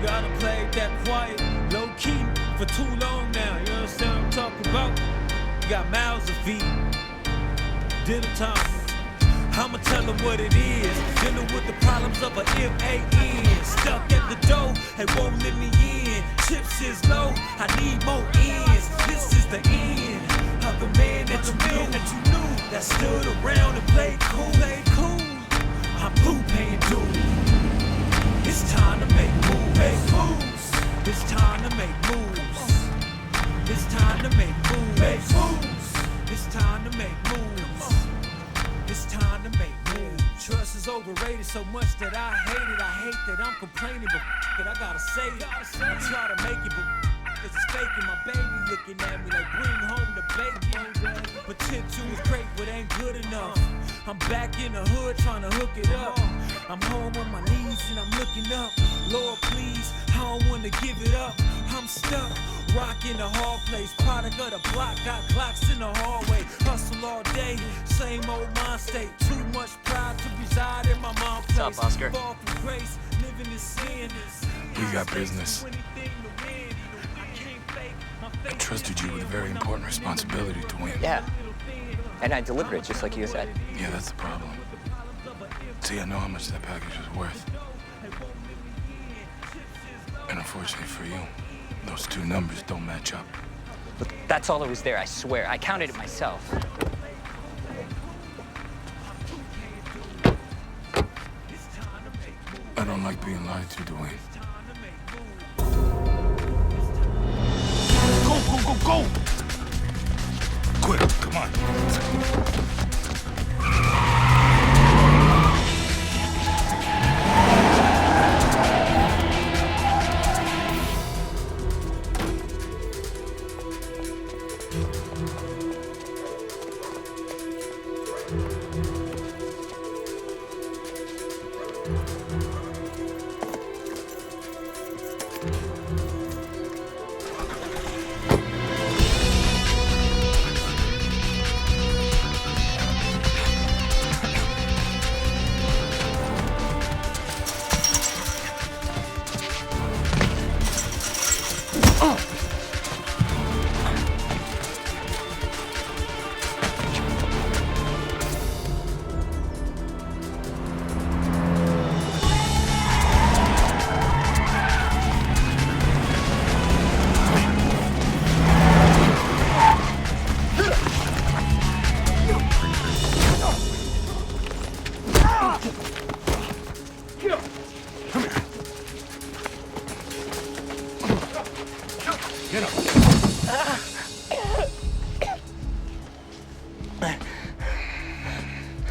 Gotta play that quiet, low key for too long now. You understand what I'm talking about? You got mouths to feed. Dinner time. I'ma tell her what it is. Dealing with the problems of a MAN. Stuck at the door and won't let me in. Chips is low, I need more ends. This is the end of the man that you knew. That stood around and played cool. I'm through paying dues. It's time to make moves. It's time to make moves. It's time to make moves. It's time to make moves. It's time to make moves. Trust is overrated so much that I hate it. I hate that I'm complaining, but that I gotta say it. I try to make it, but cause it's faking. My baby looking at me like bring home the bacon. Potential is great, but ain't good enough. I'm back in the hood trying to hook it up. I'm home on my knees and I'm looking up. Lord, please, I don't want to give it up. I'm stuck, rocking the hard place. Product of the block, got clocks in the hallway. Hustle all day, same old mind state. Too much pride to reside in my mom's place. What's up, Oscar? Fall from grace, living in sin. We got business. I trusted you with a very important responsibility to win. Yeah. And I delivered it just like you said. Yeah, that's the problem. See, I know how much that package was worth. And unfortunately for you, those two numbers don't match up. Look, that's all that was there, I swear. I counted it myself. I don't like being lied to, Dwayne. Go! Quick, come on.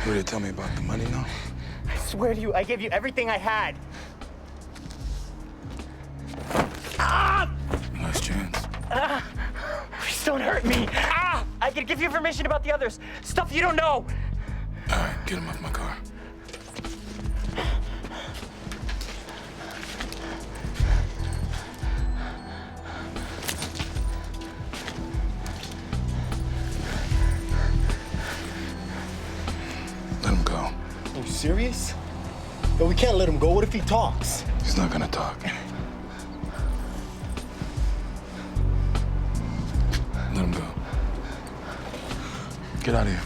Ready to tell me about the money now? I swear to you, I gave you everything I had. Last chance. Please don't hurt me. I can give you information about the others. Stuff you don't know. All right, get him off my car. Let him go. Are you serious? Yo, we can't let him go. What if he talks? He's not gonna talk. Let him go. Get out of here.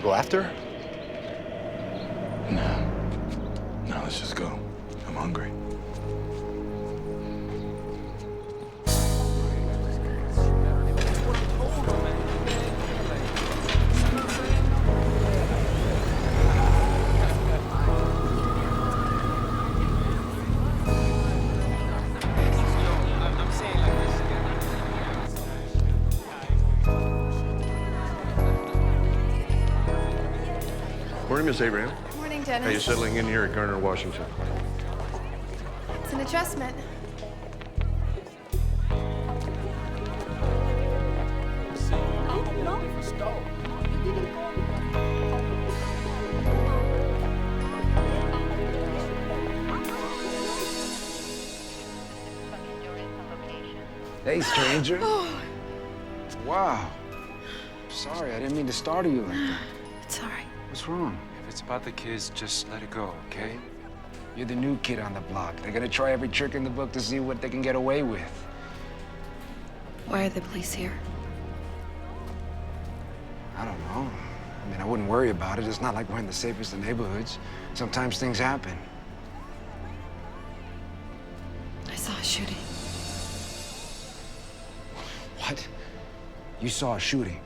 Go after? No, let's just go. I'm hungry. Morning, Miss Abraham. Morning, Dennis. How are you settling in here at Garner, Washington? It's an adjustment. Hey, stranger. Wow. Sorry, I didn't mean to startle you like that. It's all right. What's wrong? If it's about the kids, just let it go, okay? You're the new kid on the block. They're gonna try every trick in the book to see what they can get away with. Why are the police here? I don't know. I mean, I wouldn't worry about it. It's not like we're in the safest of neighborhoods. Sometimes things happen. I saw a shooting. What? You saw a shooting?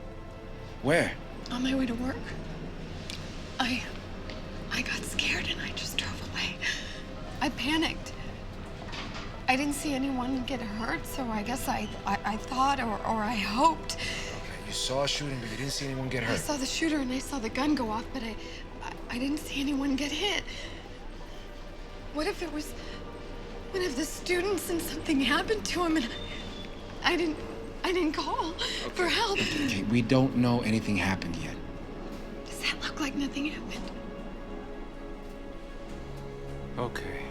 Where? On my way to work. I got scared and I just drove away. I panicked. I didn't see anyone get hurt, so I guess I thought or I hoped. Okay, you saw a shooting, but you didn't see anyone get hurt. I saw the shooter and I saw the gun go off, but I didn't see anyone get hit. What if it was one of the students and something happened to him and I didn't call for help. Okay, we don't know anything happened yet. Does that look like nothing happened? Okay.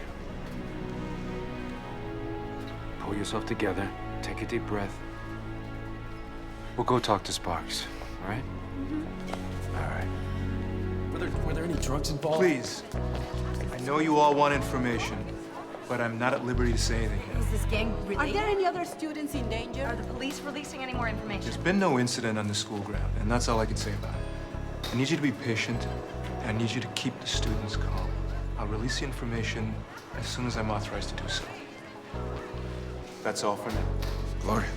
Pull yourself together. Take a deep breath. We'll go talk to Sparks, all right? Mm-hmm. All right. Were there any drugs involved? Please. I know you all want information, but I'm not at liberty to say anything yet. Is this gang related? Are there any other students in danger? Are the police releasing any more information? There's been no incident on the school ground, and that's all I can say about it. I need you to be patient, and I need you to keep the students calm. I'll release the information as soon as I'm authorized to do so. That's all for now. Gloria.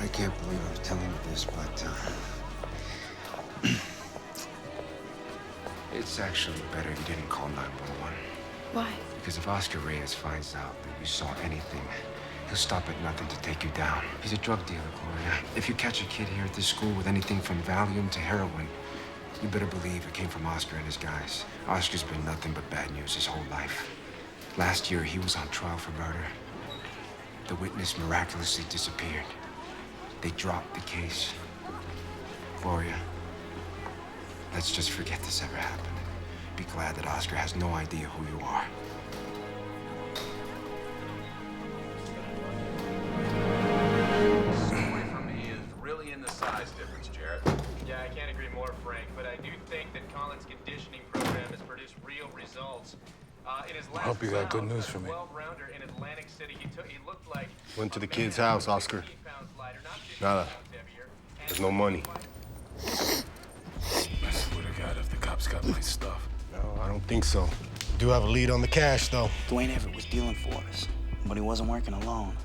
I can't believe I'm telling you this, but it's actually better you didn't call 911. Why? Because if Oscar Reyes finds out that you saw anything, he'll stop at nothing to take you down. He's a drug dealer, Gloria. If you catch a kid here at this school with anything from Valium to heroin, you better believe it came from Oscar and his guys. Oscar's been nothing but bad news his whole life. Last year, he was on trial for murder. The witness miraculously disappeared. They dropped the case. Gloria, let's just forget this ever happened. Be glad that Oscar has no idea who you are. Story for me is really in the size difference, Jarrett. Yeah, I can't agree more, Frank, but I do think that Colin's conditioning program has produced real results. In his last I hope you got good news for me. 12-rounder in Atlantic City, he looked like Went to the kid's house, Oscar. Nada. There's no money. I swear to God, if the cops got my stuff. No, I don't think so. Do have a lead on the cash, though. Dwayne Everett was dealing for us, but he wasn't working alone.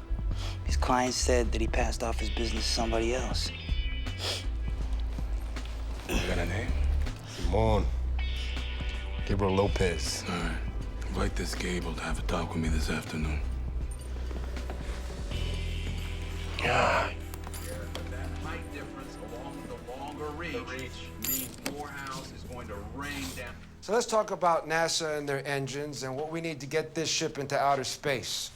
His client said that he passed off his business to somebody else. You got a name? Simon. Gabriel Lopez. All right. Invite this Gable to have a talk with me this afternoon. That height difference along with the longer reach means Morehouse is going to rain down. So let's talk about NASA and their engines and what we need to get this ship into outer space.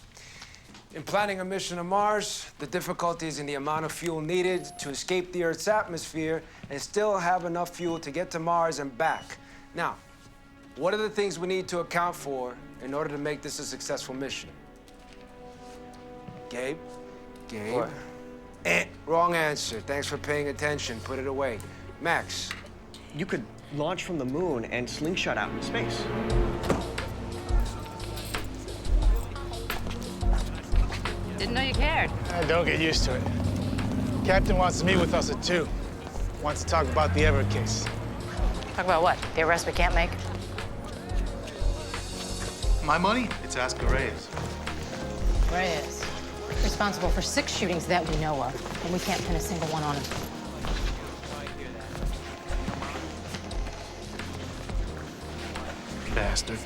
In planning a mission to Mars, the difficulty is in the amount of fuel needed to escape the Earth's atmosphere and still have enough fuel to get to Mars and back. Now, what are the things we need to account for in order to make this a successful mission? Gabe? Gabe? What? Wrong answer. Thanks for paying attention. Put it away. Max? You could launch from the moon and slingshot out into space. Didn't know you cared. Don't get used to it. Captain wants to meet with us at 2. Wants to talk about the Everett case. Talk about what? The arrest we can't make? My money? It's Oscar Reyes. Reyes. Responsible for 6 shootings that we know of, and we can't pin a single one on him. Bastard.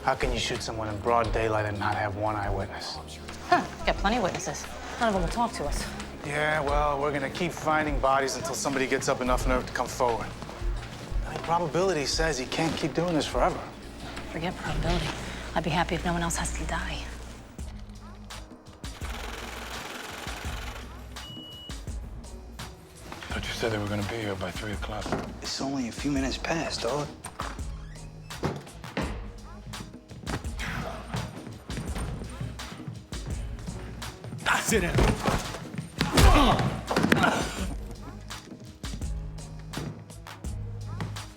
How can you shoot someone in broad daylight and not have one eyewitness? Huh, got plenty of witnesses. None of them will talk to us. Yeah, well, we're gonna keep finding bodies until somebody gets up enough nerve to come forward. I mean, probability says he can't keep doing this forever. Forget probability. I'd be happy if no one else has to die. Thought you said they were gonna be here by 3 o'clock. It's only a few minutes past, dog. Sit down.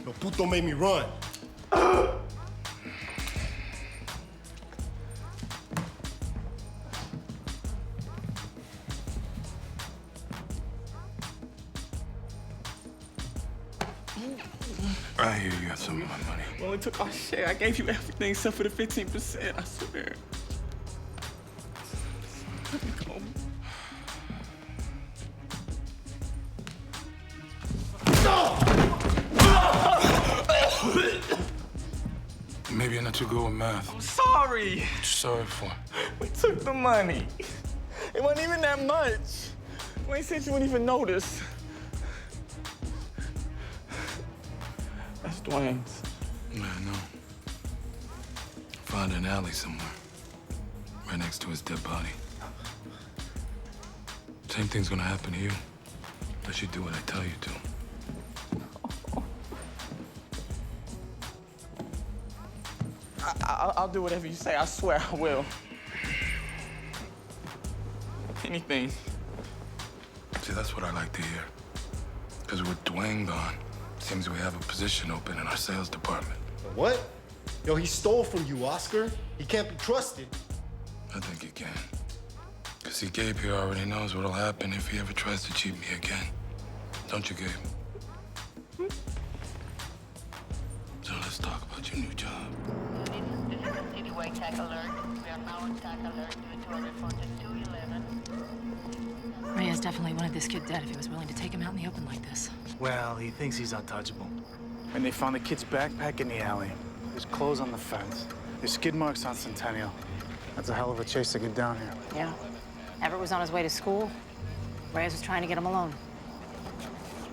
Yo, puto made me run. I hear you got some of my money. We only took our share. I gave you everything except for the 15%, I swear. Let me go. Maybe you're not too good with math. I'm sorry. What you sorry for? We took the money. It wasn't even that much. We ain't said you wouldn't even notice. That's Dwayne's. Yeah, I know. Found an alley somewhere. Right next to his dead body. Same thing's gonna happen to you. Unless you do what I tell you to. I'll do whatever you say. I swear I will. Anything. See, that's what I like to hear. Because with Dwayne gone, seems we have a position open in our sales department. What? Yo, he stole from you, Oscar. He can't be trusted. I think he can. Because see, Gabe here already knows what'll happen if he ever tries to cheat me again. Don't you, Gabe? So let's talk about your new job. Citywide tag alert. We are now on tag alert due to a report at 211. Reyes definitely wanted this kid dead if he was willing to take him out in the open like this. Well, he thinks he's untouchable. And they found the kid's backpack in the alley. There's clothes on the fence. There's skid marks on Centennial. That's a hell of a chase to get down here. Yeah. Everett was on his way to school. Reyes was trying to get him alone.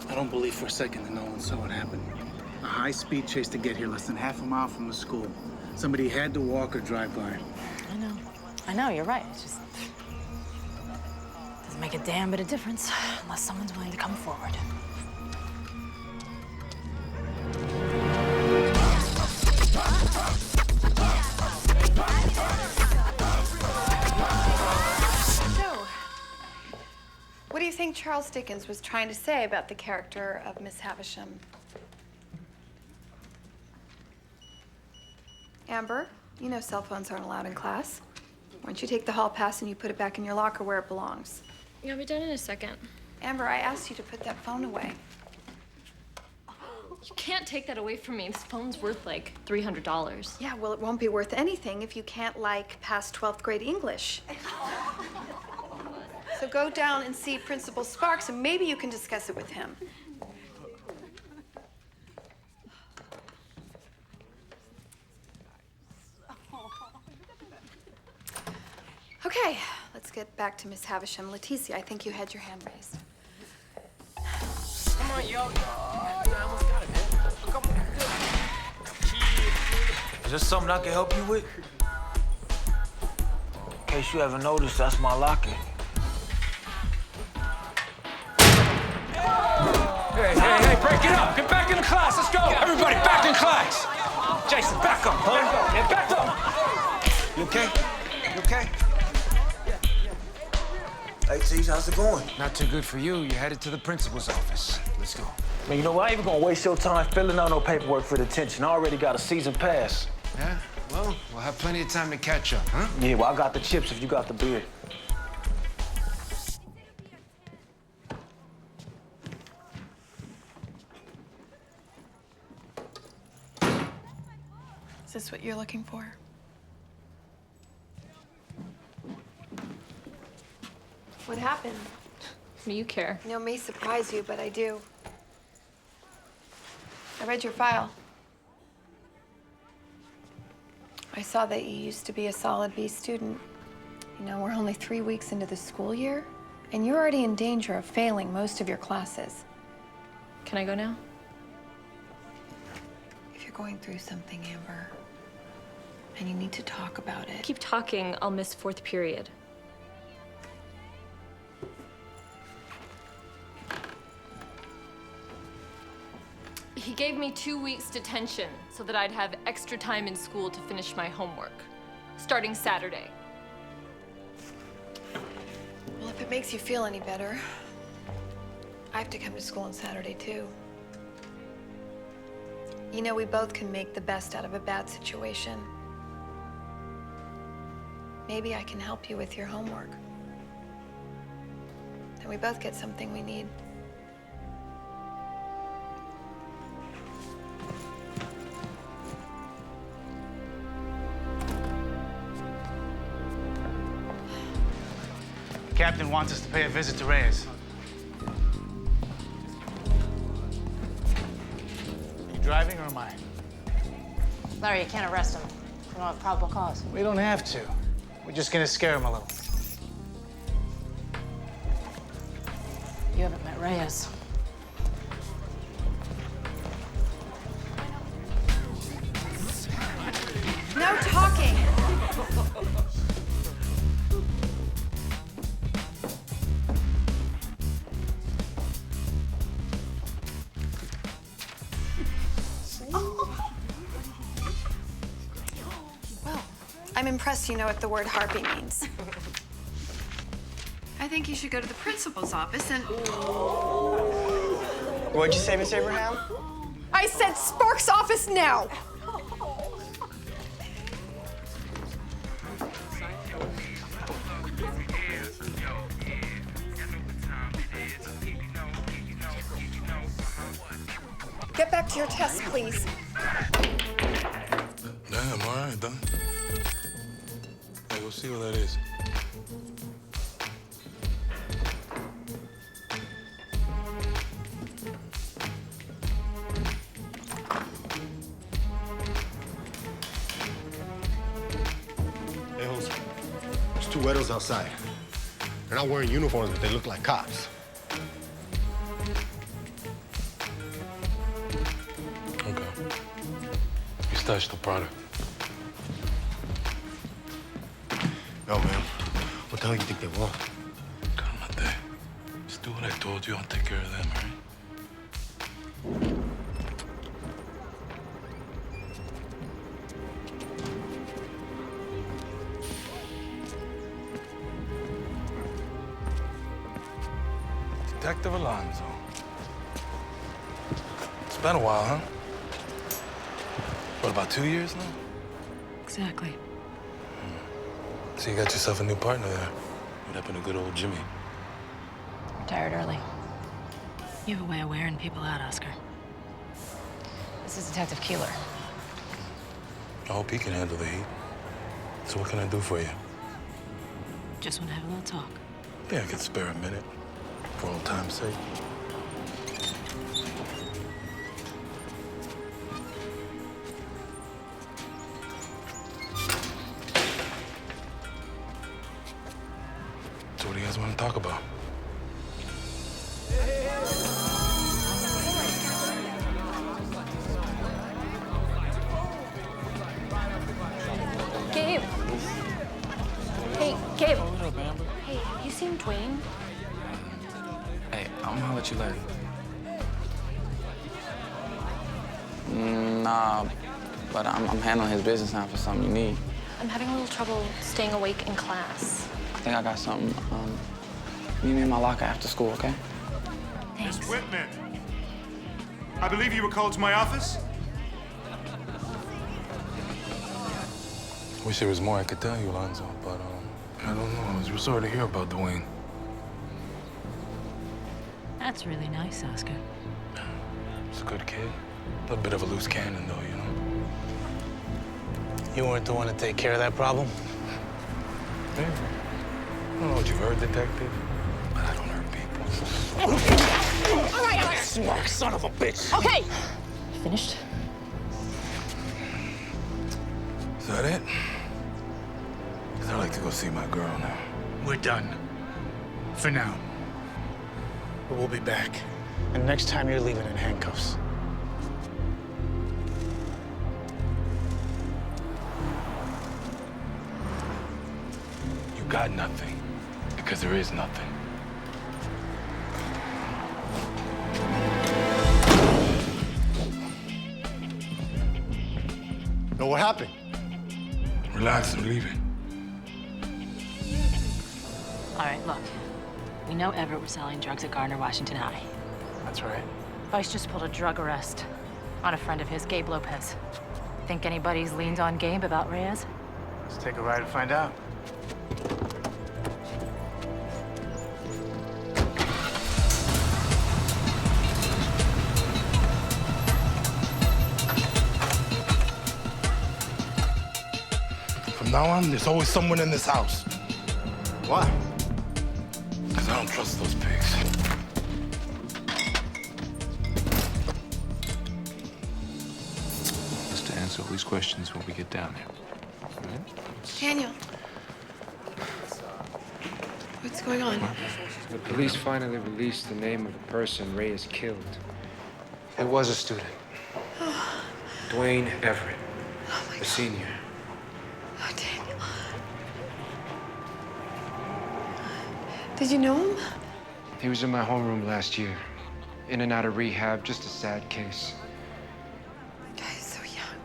I don't believe for a second that no one saw what happened. A high-speed chase to get here less than half a mile from the school. Somebody had to walk or drive by. I know, you're right. It's just doesn't make a damn bit of difference unless someone's willing to come forward. So, what do you think Charles Dickens was trying to say about the character of Miss Havisham? Amber, you know cell phones aren't allowed in class. Why don't you take the hall pass and you put it back in your locker where it belongs? I'll be done in a second. Amber, I asked you to put that phone away. You can't take that away from me. This phone's worth like $300. Yeah, well, it won't be worth anything if you can't, like, pass 12th grade English. So go down and see Principal Sparks, and maybe you can discuss it with him. Okay, let's get back to Miss Havisham. Leticia, I think you had your hand raised. Come on, yo. I almost got it, man. Come on. Is there something I can help you with? In case you haven't noticed, that's my locker. Hey, break it up. Get back in the class. Let's go. Everybody, back in class. Jason, back up, huh? Yeah, back up. You okay? You okay? Hey, Tease, how's it going? Not too good for you. You're headed to the principal's office. Let's go. Man, you know what? I ain't even gonna waste your time filling out no paperwork for detention. I already got a season pass. Yeah? Well, we'll have plenty of time to catch up, huh? Yeah, well, I got the chips if you got the beer. Is this what you're looking for? What happened? Do you care? You know, it may surprise you, but I do. I read your file. I saw that you used to be a solid B student. You know, we're only 3 weeks into the school year, and you're already in danger of failing most of your classes. Can I go now? If you're going through something, Amber, and you need to talk about it. Keep talking, I'll miss 4th period. He gave me 2 weeks detention so that I'd have extra time in school to finish my homework, starting Saturday. If it makes you feel any better, I have to come to school on Saturday, too. You know, we both can make the best out of a bad situation. Maybe I can help you with your homework. And we both get something we need. The captain wants us to pay a visit to Reyes. You driving or am I? Larry, you can't arrest him. We don't have probable cause. We don't have to. We're just gonna scare him a little. You haven't met Reyes. No talking! Well, I'm impressed you know what the word harpy means. I think you should go to the principal's office and... What'd you say, Miss Abraham? I said Sparks' office now! Get back to your test, please. Damn, all right, done. Hey, go see what that is. Hey, Jose. There's two widows outside. They're not wearing uniforms, but they look like cops. Okay. You stashed the product. No, man. What the hell do you think they want? Calmate. Just do what I told you. I'll take care of them, all right? Detective Alonso. It's been a while, huh? What, about 2 years now? Exactly. So you got yourself a new partner there. What happened to good old Jimmy? Retired early. You have a way of wearing people out, Oscar. This is Detective Keeler. I hope he can handle the heat. So what can I do for you? Just want to have a little talk. Yeah, I could spare a minute. For old time's sake. So what do you guys want to talk about? Gabe. Hey, Gabe. Hey, have you seen Dwayne? Hey, I'm gonna holler at you later. Nah, but I'm handling his business now for something you need. I'm having a little trouble staying awake in class. I think I got something. Meet me in my locker after school, okay? Thanks. Miss Whitman, I believe you were called to my office? Wish there was more I could tell you, Alonzo, but I don't know. I was real sorry to hear about Dwayne. That's really nice, Oscar. He's a good kid. A little bit of a loose cannon, though, you know? You weren't the one to take care of that problem? Maybe. I don't know what you've heard, detective, but I don't hurt people. All right. Smart son of a bitch. Okay. Finished? Is that it? 'Cause I'd like to go see my girl now. We're done. For now. But we'll be back. And next time you're leaving in handcuffs. You got nothing, because there is nothing. No, what happened? Relax, I'm leaving. All right, look. We know Everett was selling drugs at Gardner Washington High. That's right. Vice just pulled a drug arrest on a friend of his, Gabe Lopez. Think anybody's leaned on Gabe about Reyes? Let's take a ride and find out. From now on, there's always someone in this house. Why? Because I don't trust those pigs. Just to answer all these questions when we get down there. All right? Daniel. What's going on? The police finally released the name of the person Reyes killed. It was a student. Dwayne Everett, a senior. Oh, Daniel. Did you know him? He was in my homeroom last year. In and out of rehab, just a sad case. That guy is so young.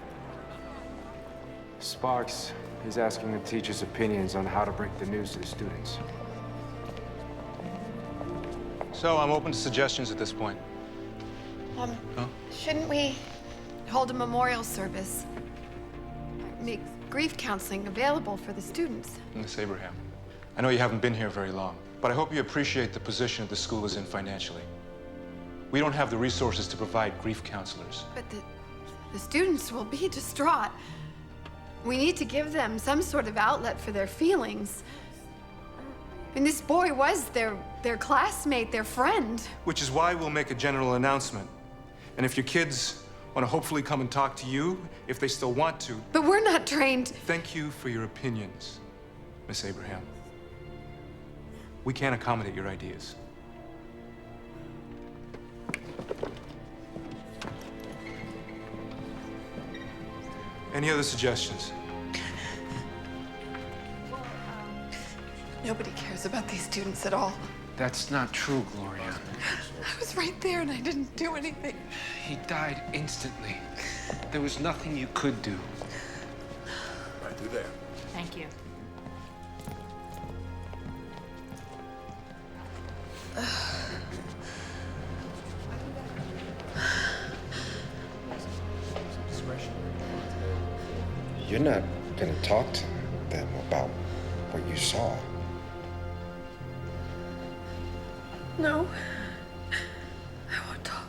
Sparks, he's asking the teachers' opinions on how to break the news to the students. So I'm open to suggestions at this point. Shouldn't we hold a memorial service? Make grief counseling available for the students? Miss Abraham, I know you haven't been here very long, but I hope you appreciate the position the school is in financially. We don't have the resources to provide grief counselors. But the students will be distraught. We need to give them some sort of outlet for their feelings. And this boy was their classmate, their friend. Which is why we'll make a general announcement. And if your kids want to hopefully come and talk to you, if they still want to. But we're not trained. Thank you for your opinions, Miss Abraham. We can't accommodate your ideas. Any other suggestions? Nobody cares about these students at all. That's not true, Gloria. I was right there and I didn't do anything. He died instantly. There was nothing you could do. Right through there. Thank you. You're not gonna talk to them about what you saw. No. I won't talk.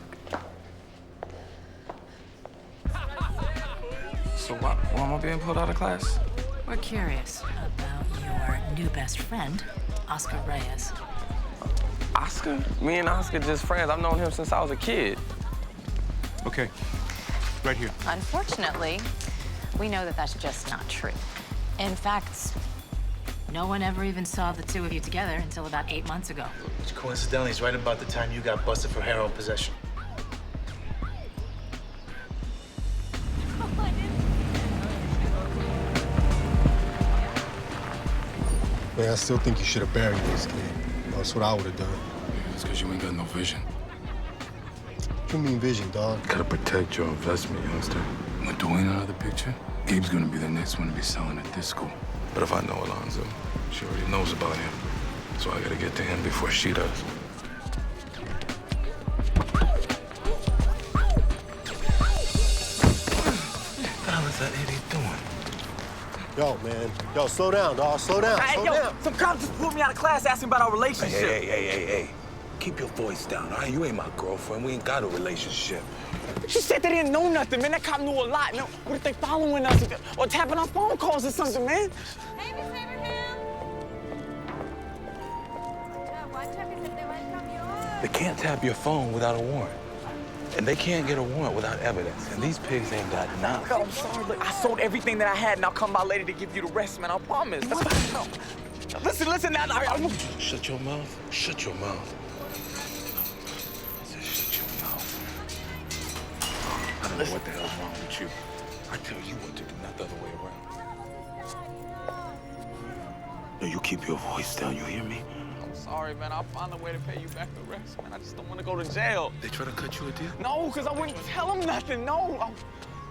So why am I being pulled out of class? We're curious about your new best friend, Oscar Reyes. Oscar? Me and Oscar just friends. I've known him since I was a kid. Okay, right here. Unfortunately, we know that that's just not true. In fact, no one ever even saw the two of you together until about 8 months ago. Which coincidentally is right about the time you got busted for heroin possession. Man, I still think you should have buried this kid. That's what I would have done. It's because you ain't got no vision. What you mean vision, dog? Gotta protect your investment, youngster. When Dwayne out of the picture, Gabe's gonna be the next one to be selling at this school. But if I know Alonzo, she already knows about him. So I gotta get to him before she does. What the hell is that idiot doing? Yo, man. Yo, slow down, dog. Slow down. Hey, Slow yo, down. some cops just pulled me out of class asking about our relationship. Hey. Keep your voice down, all right? You ain't my girlfriend. We ain't got a relationship. She said they didn't know nothing, man. That cop knew a lot. Man, what if they following us or tapping our phone calls or something, man? Hey, Miss Abraham! They can't tap your phone without a warrant. And they can't get a warrant without evidence. And these pigs ain't got nothing. God, I'm sorry. Look, I sold everything that I had, and I'll come by later to give you the rest, man. I promise. Listen now. Shut your mouth. Shut your mouth. I said shut your mouth. I don't know what the hell's wrong with you. I tell you what to do, not the other way around. No, you keep your voice down, you hear me? I'm sorry, man. I'll find a way to pay you back the rest, man. I just don't want to go to jail. They try to cut you a deal? No, because I wouldn't tell them nothing. No.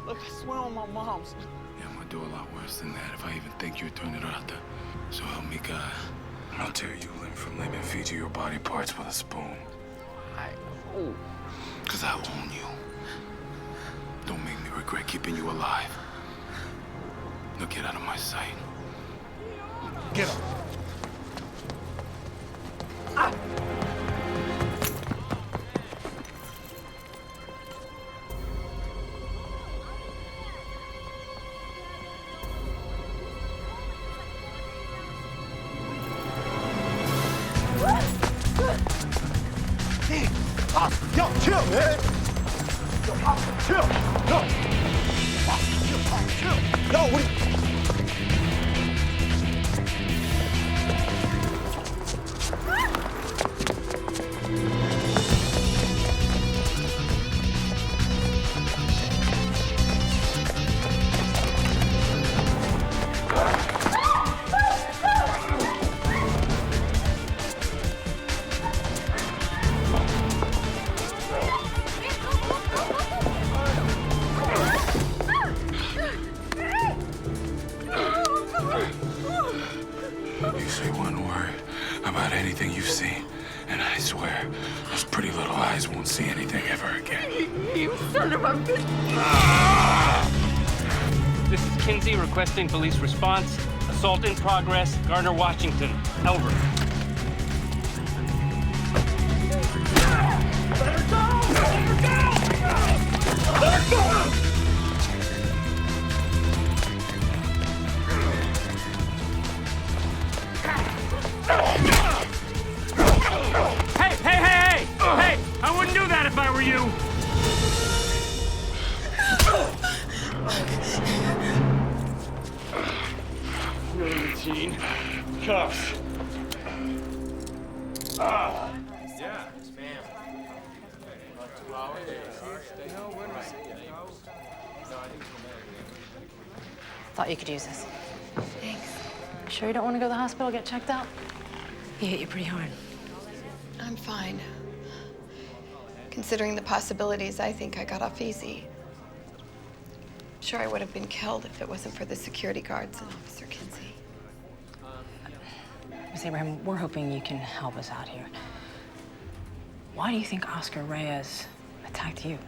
Look, I swear on my mom's. Yeah, I'm gonna do a lot worse than that if I even think you'd turn it out there. So help me God. I'll tear you limb from limb and feed you your body parts with a spoon. Because I own you. Don't make me regret keeping you alive. Now get out of my sight. Get up. Yo, chill, man. Yo, chill. No. Chill. No, what? You say one word about anything you've seen, and I swear those pretty little eyes won't see anything ever again. You son of a bitch! This is Kinsey requesting police response. Assault in progress, Gardner, Washington. Over. Hey! I wouldn't do that if I were you! Routine. Cuffs. Yeah, ma'am. Thought you could use this. Thanks. Sure you don't want to go to the hospital, get checked out? He hit you pretty hard. I'm fine. Considering the possibilities, I think I got off easy. Sure, I would have been killed if it wasn't for the security guards and Officer Kinsey. Miss Abraham, we're hoping you can help us out here. Why do you think Oscar Reyes attacked you?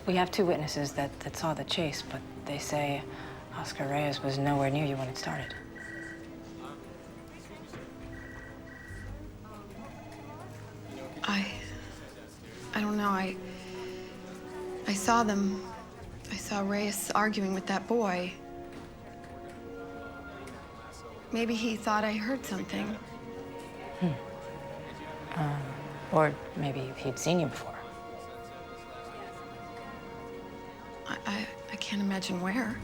We have two witnesses that saw the chase, but they say Oscar Reyes was nowhere near you when it started. I don't know. I saw them. I saw Reyes arguing with that boy. Maybe he thought I heard something. Or maybe he'd seen you before. I can't imagine where.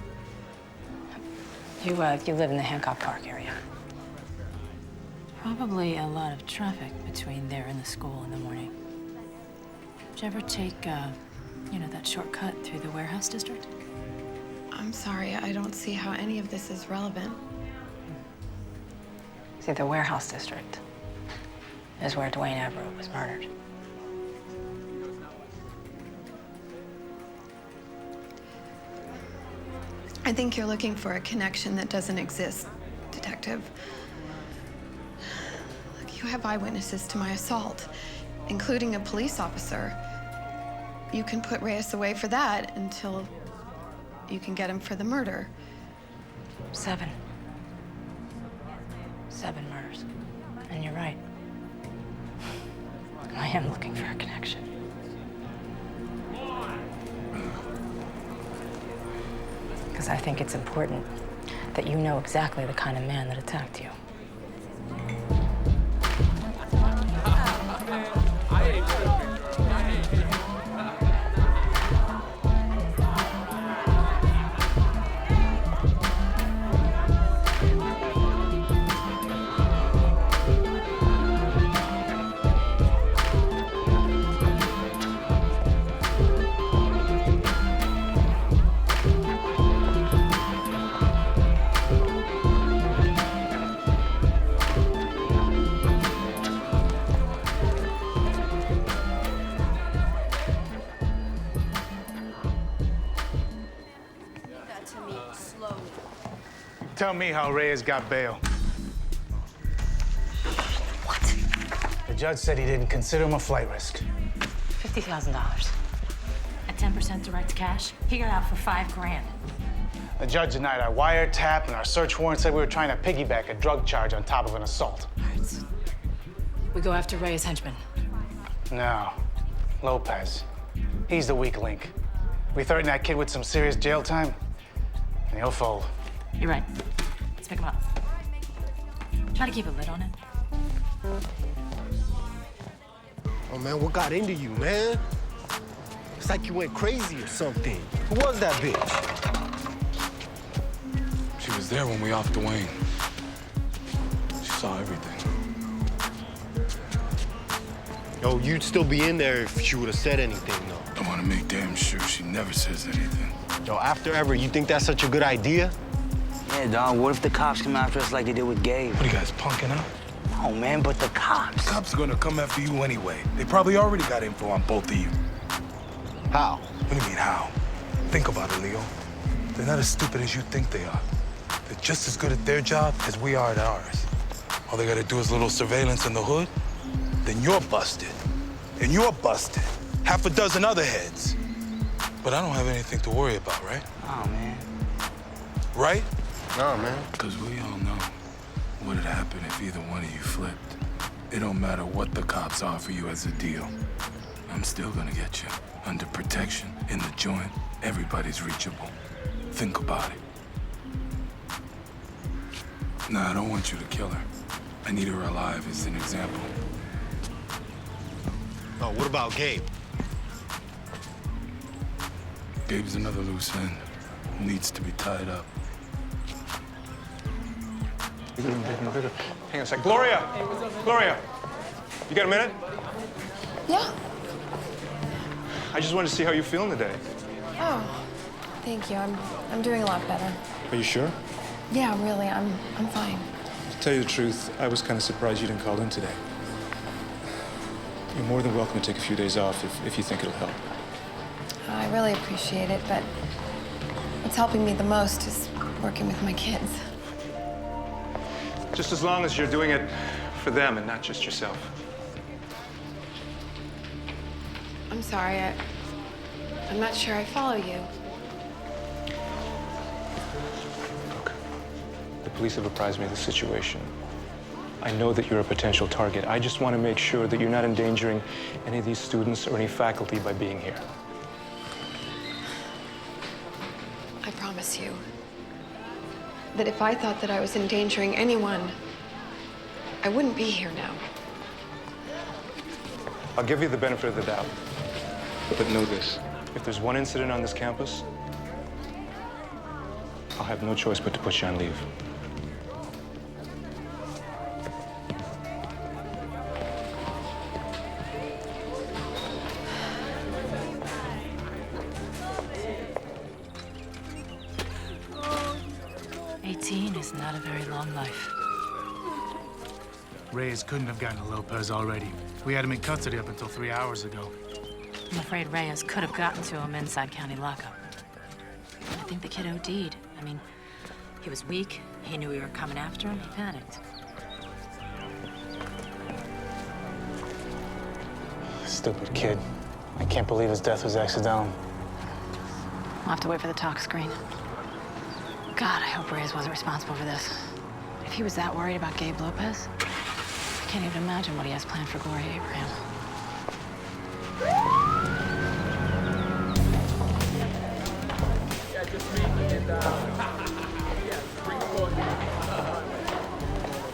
You live in the Hancock Park area. Probably a lot of traffic between there and the school in the morning. Did you ever take, that shortcut through the warehouse district? I'm sorry, I don't see how any of this is relevant. See, the warehouse district is where Dwayne Averill was murdered. I think you're looking for a connection that doesn't exist, Detective. Look, you have eyewitnesses to my assault, including a police officer. You can put Reyes away for that until you can get him for the murder. 7 murders. And you're right. I am looking for a connection. Because I think it's important that you know exactly the kind of man that attacked you. Tell me how Reyes got bail. The judge said he didn't consider him a flight risk. $50,000. At 10% direct cash, he got out for $5 grand. The judge denied our wiretap, and our search warrant said we were trying to piggyback a drug charge on top of an assault. We go after Rey's henchman. No, Lopez. He's the weak link. We threaten that kid with some serious jail time, and he'll fold. You're right. Let's pick him up. Try to keep a lid on it. Oh, man, what got into you, man? It's like you went crazy or something. Who was that bitch? She was there when we off Dwayne. She saw everything. Yo, you'd still be in there if she would have said anything, though. I want to make damn sure she never says anything. Yo, after ever, you think that's such a good idea? Yeah, dog, what if the cops come after us like they did with Gabe? What are you guys punking out? No, man, but the cops. The cops are gonna come after you anyway. They probably already got info on both of you. How? What do you mean, how? Think about it, Leo. They're not as stupid as you think they are. They're just as good at their job as we are at ours. All they gotta do is a little surveillance in the hood, then you're busted. And you're busted. Half a dozen other heads. But I don't have anything to worry about, right? Oh, man. Right? No, man. Because we all know what'd happen if either one of you flipped. It don't matter what the cops offer you as a deal. I'm still gonna get you. Under protection, in the joint, everybody's reachable. Think about it. Nah, I don't want you to kill her. I need her alive as an example. Oh, what about Gabe? Gabe's another loose end. Needs to be tied up. Hang on a sec. Gloria! Gloria! You got a minute? Yeah. I just wanted to see how you're feeling today. Oh, thank you. I'm doing a lot better. Are you sure? Yeah, really, I'm fine. To tell you the truth, I was kind of surprised you didn't call in today. You're more than welcome to take a few days off if you think it'll help. I really appreciate it, but what's helping me the most is working with my kids. Just as long as you're doing it for them and not just yourself. I'm sorry, I'm not sure I follow you. Look, the police have apprised me of the situation. I know that you're a potential target. I just want to make sure that you're not endangering any of these students or any faculty by being here. I promise you that if I thought that I was endangering anyone, I wouldn't be here now. I'll give you the benefit of the doubt. But know this, if there's one incident on this campus, I'll have no choice but to put you on leave. Is not a very long life. Reyes couldn't have gotten to Lopez already. We had him in custody up until 3 hours ago. I'm afraid Reyes could have gotten to him inside county lockup. I think the kid OD'd. I mean, he was weak. He knew we were coming after him. He panicked. Stupid kid. I can't believe his death was accidental. We'll have to wait for the talk screen. God, I hope Reyes wasn't responsible for this. If he was that worried about Gabe Lopez, I can't even imagine what he has planned for Gloria Abraham.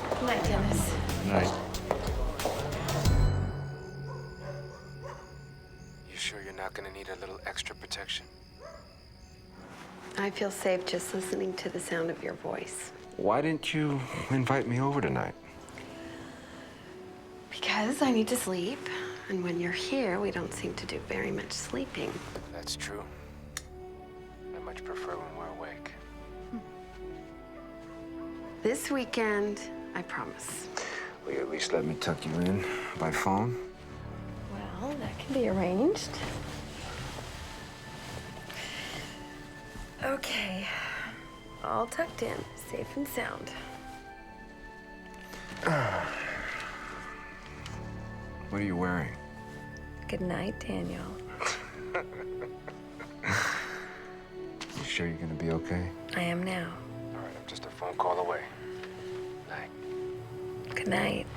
Good night, Dennis. Night. You sure you're not gonna need a little extra protection? I feel safe just listening to the sound of your voice. Why didn't you invite me over tonight? Because I need to sleep, and when you're here, we don't seem to do very much sleeping. That's true. I much prefer when we're awake. This weekend, I promise. Will you at least let me tuck you in by phone? Well, that can be arranged. Okay. All tucked in, safe and sound. What are you wearing? Good night, Daniel. You sure you're gonna be okay? I am now. All right, I'm just a phone call away. Night. Good night.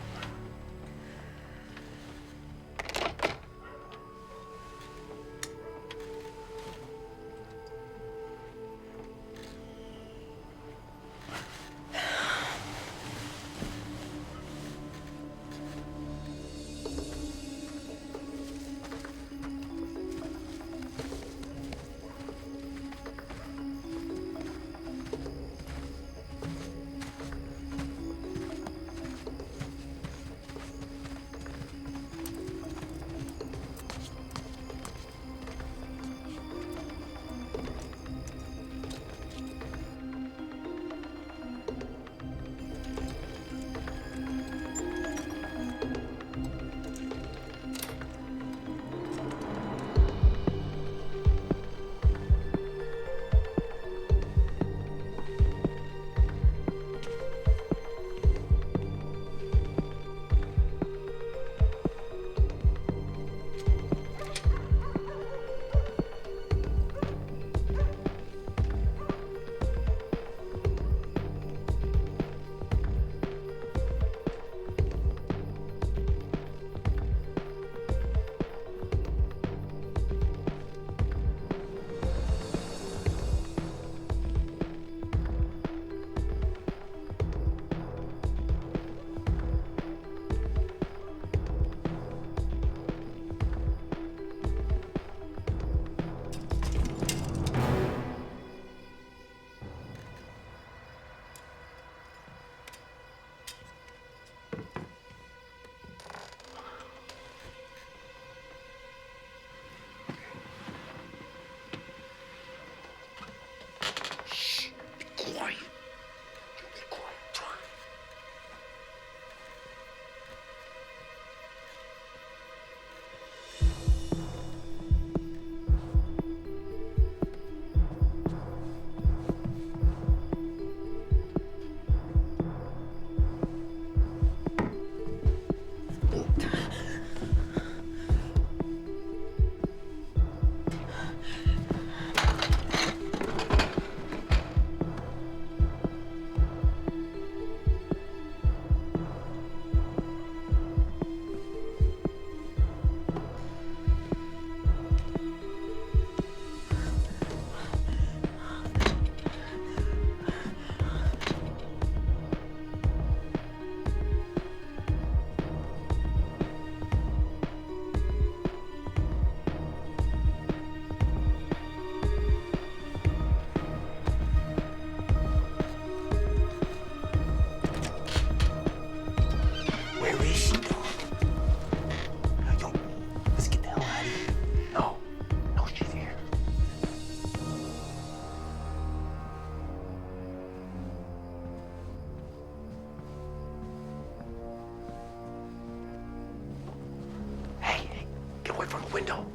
window.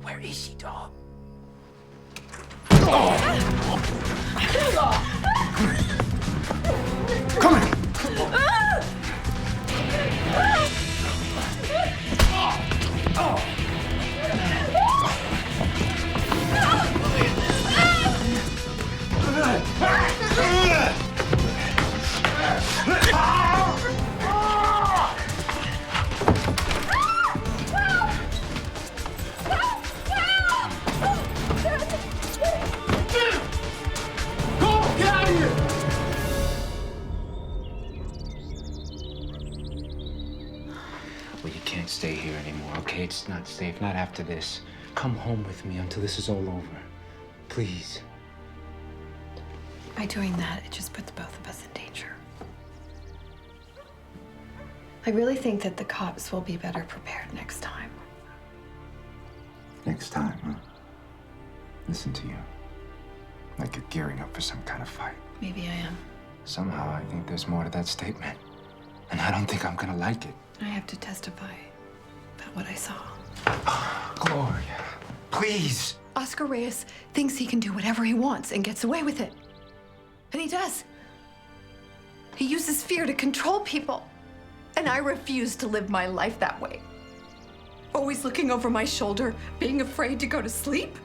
Where is she, dog? Come here. Stay here anymore, okay? It's not safe, not after this. Come home with me until this is all over. Please. By doing that, it just puts both of us in danger. I really think that the cops will be better prepared next time. Next time, huh? Listen to you. Like you're gearing up for some kind of fight. Maybe I am. Somehow, I think there's more to that statement. And I don't think I'm gonna like it. I have to testify about what I saw. Gloria, please. Oscar Reyes thinks he can do whatever he wants and gets away with it. And he does. He uses fear to control people. And I refuse to live my life that way. Always looking over my shoulder, being afraid to go to sleep?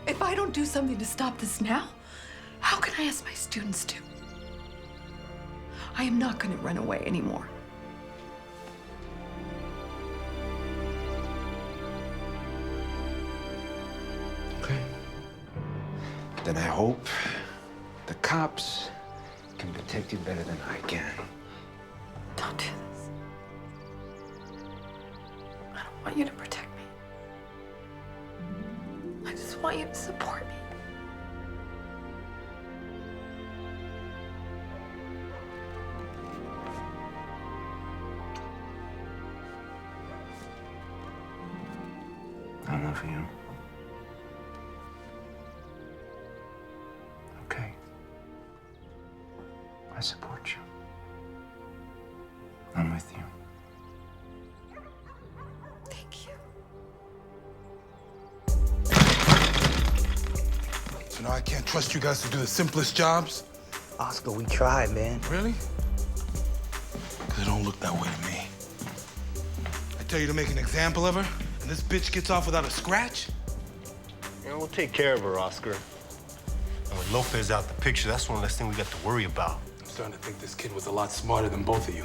If I don't do something to stop this now, how can I ask my students to? I am not going to run away anymore. Okay. Then I hope the cops can protect you better than I can. Don't do this. I don't want you to protect me. I just want you to support me. I love you. Okay. I support you. I'm with you. Thank you. So now I can't trust you guys to do the simplest jobs? Oscar, we tried, man. Really? Because it don't look that way to me. I tell you to make an example of her, and this bitch gets off without a scratch? And we'll take care of her, Oscar. And with Lopez out the picture, that's one less thing we got to worry about. I'm starting to think this kid was a lot smarter than both of you.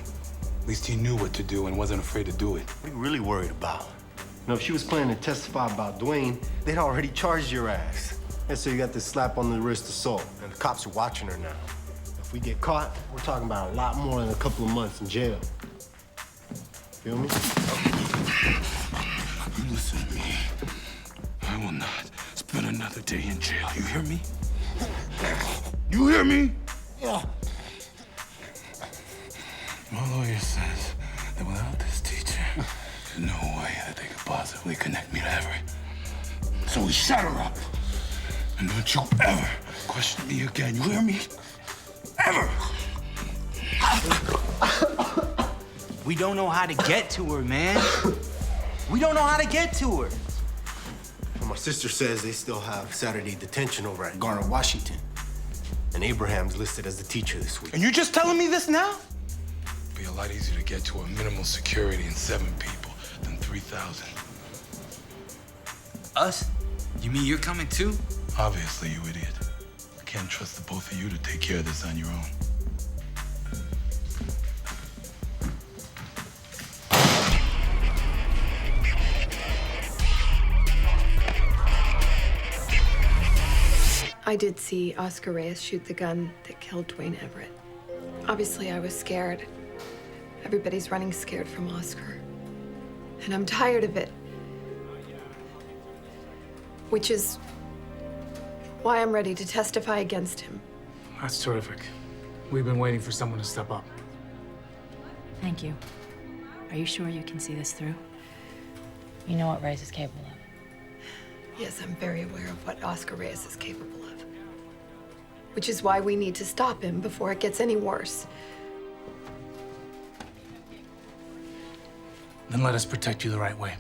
At least he knew what to do and wasn't afraid to do it. What are you really worried about? You know, if she was planning to testify about Dwayne, they'd already charged your ass. And so you got this slap on the wrist assault, and the cops are watching her now. If we get caught, we're talking about a lot more than a couple of months in jail. Feel me? You listen to me. I will not spend another day in jail. You hear me? You hear me? Yeah. My lawyer says that without this teacher, there's no way that they could possibly connect me to Everett. So we shut her up. And don't you ever question me again. You hear me? Ever! We don't know how to get to her, man. We don't know how to get to her. Well, my sister says they still have Saturday detention over at Garner, Washington. And Abraham's listed as the teacher this week. And you're just telling me this now? It'd be a lot easier to get to a minimal security and 7 people than 3,000. Us? You mean you're coming too? Obviously, you idiot. I can't trust the both of you to take care of this on your own. I did see Oscar Reyes shoot the gun that killed Dwayne Everett. Obviously, I was scared. Everybody's running scared from Oscar. And I'm tired of it. Which is why I'm ready to testify against him. That's terrific. We've been waiting for someone to step up. Thank you. Are you sure you can see this through? You know what Reyes is capable of. Yes, I'm very aware of what Oscar Reyes is capable of. Which is why we need to stop him before it gets any worse. Then let us protect you the right way.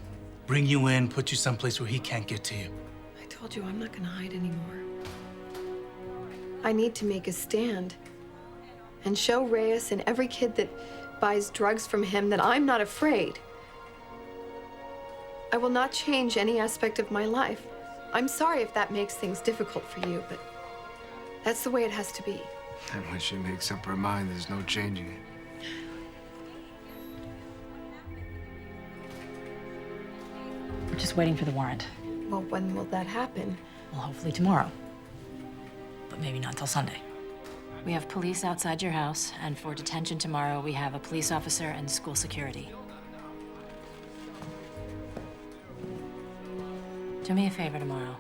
Bring you in, put you someplace where he can't get to you. I told you I'm not gonna hide anymore. I need to make a stand and show Reyes and every kid that buys drugs from him that I'm not afraid. I will not change any aspect of my life. I'm sorry if that makes things difficult for you, but that's the way it has to be. And when she makes up her mind, there's no changing it. We're just waiting for the warrant. Well, when will that happen? Well, hopefully tomorrow. But maybe not till Sunday. We have police outside your house, and for detention tomorrow, we have a police officer and school security. Do me a favor tomorrow.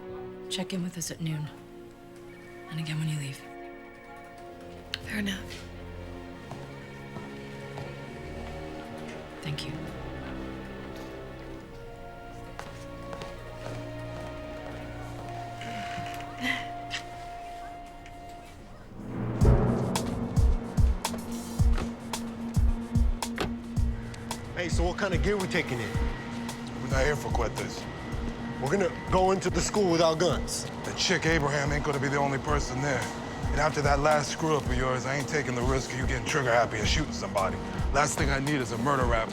Check in with us at noon. And again when you leave. Fair enough. Thank you. Hey, so what kind of gear we taking in? We're not here for Cuetas. We're gonna go into the school without guns. The chick Abraham ain't gonna be the only person there. And after that last screw-up of yours, I ain't taking the risk of you getting trigger-happy and shooting somebody. Last thing I need is a murder rap.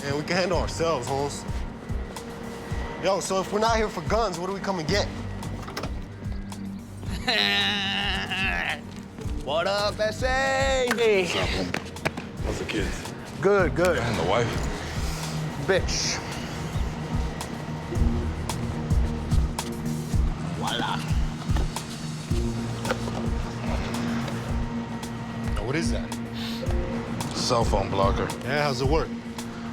Man, we can handle ourselves, Holmes. Yo, so if we're not here for guns, what do we come and get? What up, S.A.? Hey. What's up, man? How's the kids? Good, good. And the wife? Bitch. Voila. Now, what is that? Cell phone blocker. Yeah, how's it work?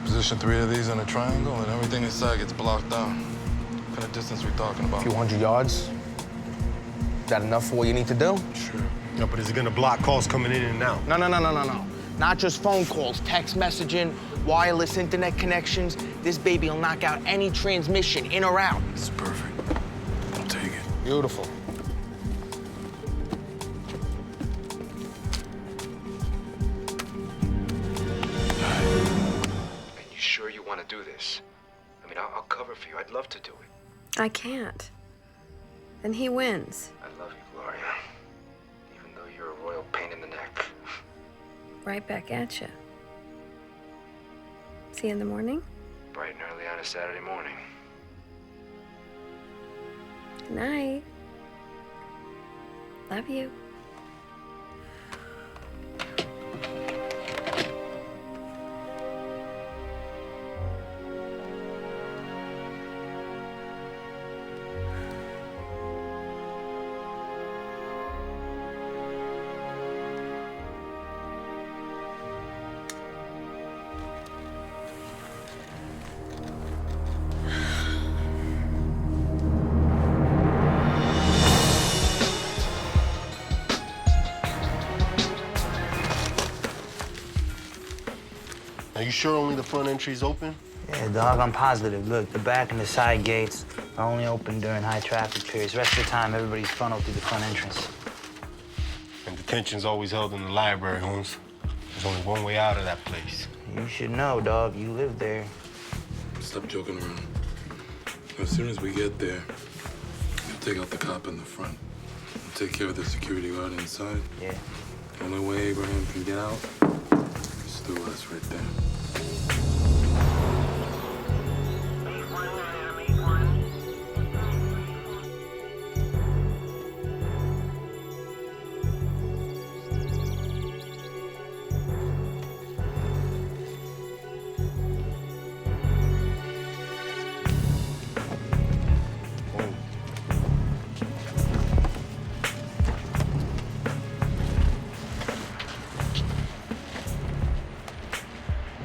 Position 3 of these in a triangle and everything inside gets blocked down. What kind of distance we talking about? A few hundred yards. That enough for what you need to do? Sure. Yeah, but is it gonna block calls coming in and out? No. Not just phone calls, text messaging, wireless internet connections. This baby will knock out any transmission, in or out. It's perfect. I'll take it. Beautiful. Are you sure you want to do this? I mean, I'll cover for you. I'd love to do it. I can't. And he wins. I love you, Gloria. Even though you're a royal pain in the neck. Right back at you. See you in the morning? Bright and early on a Saturday morning. Good night. Love you. Are you sure only the front entry's open? Yeah, dog, I'm positive. Look, the back and the side gates are only open during high traffic periods. The rest of the time, everybody's funneled through the front entrance. And detention's always held in the library, Holmes. There's only one way out of that place. You should know, dog. You live there. Stop joking around. As soon as we get there, you'll take out the cop in the front. We'll take care of the security guard inside. Yeah. The only way Abraham can get out is through us right there.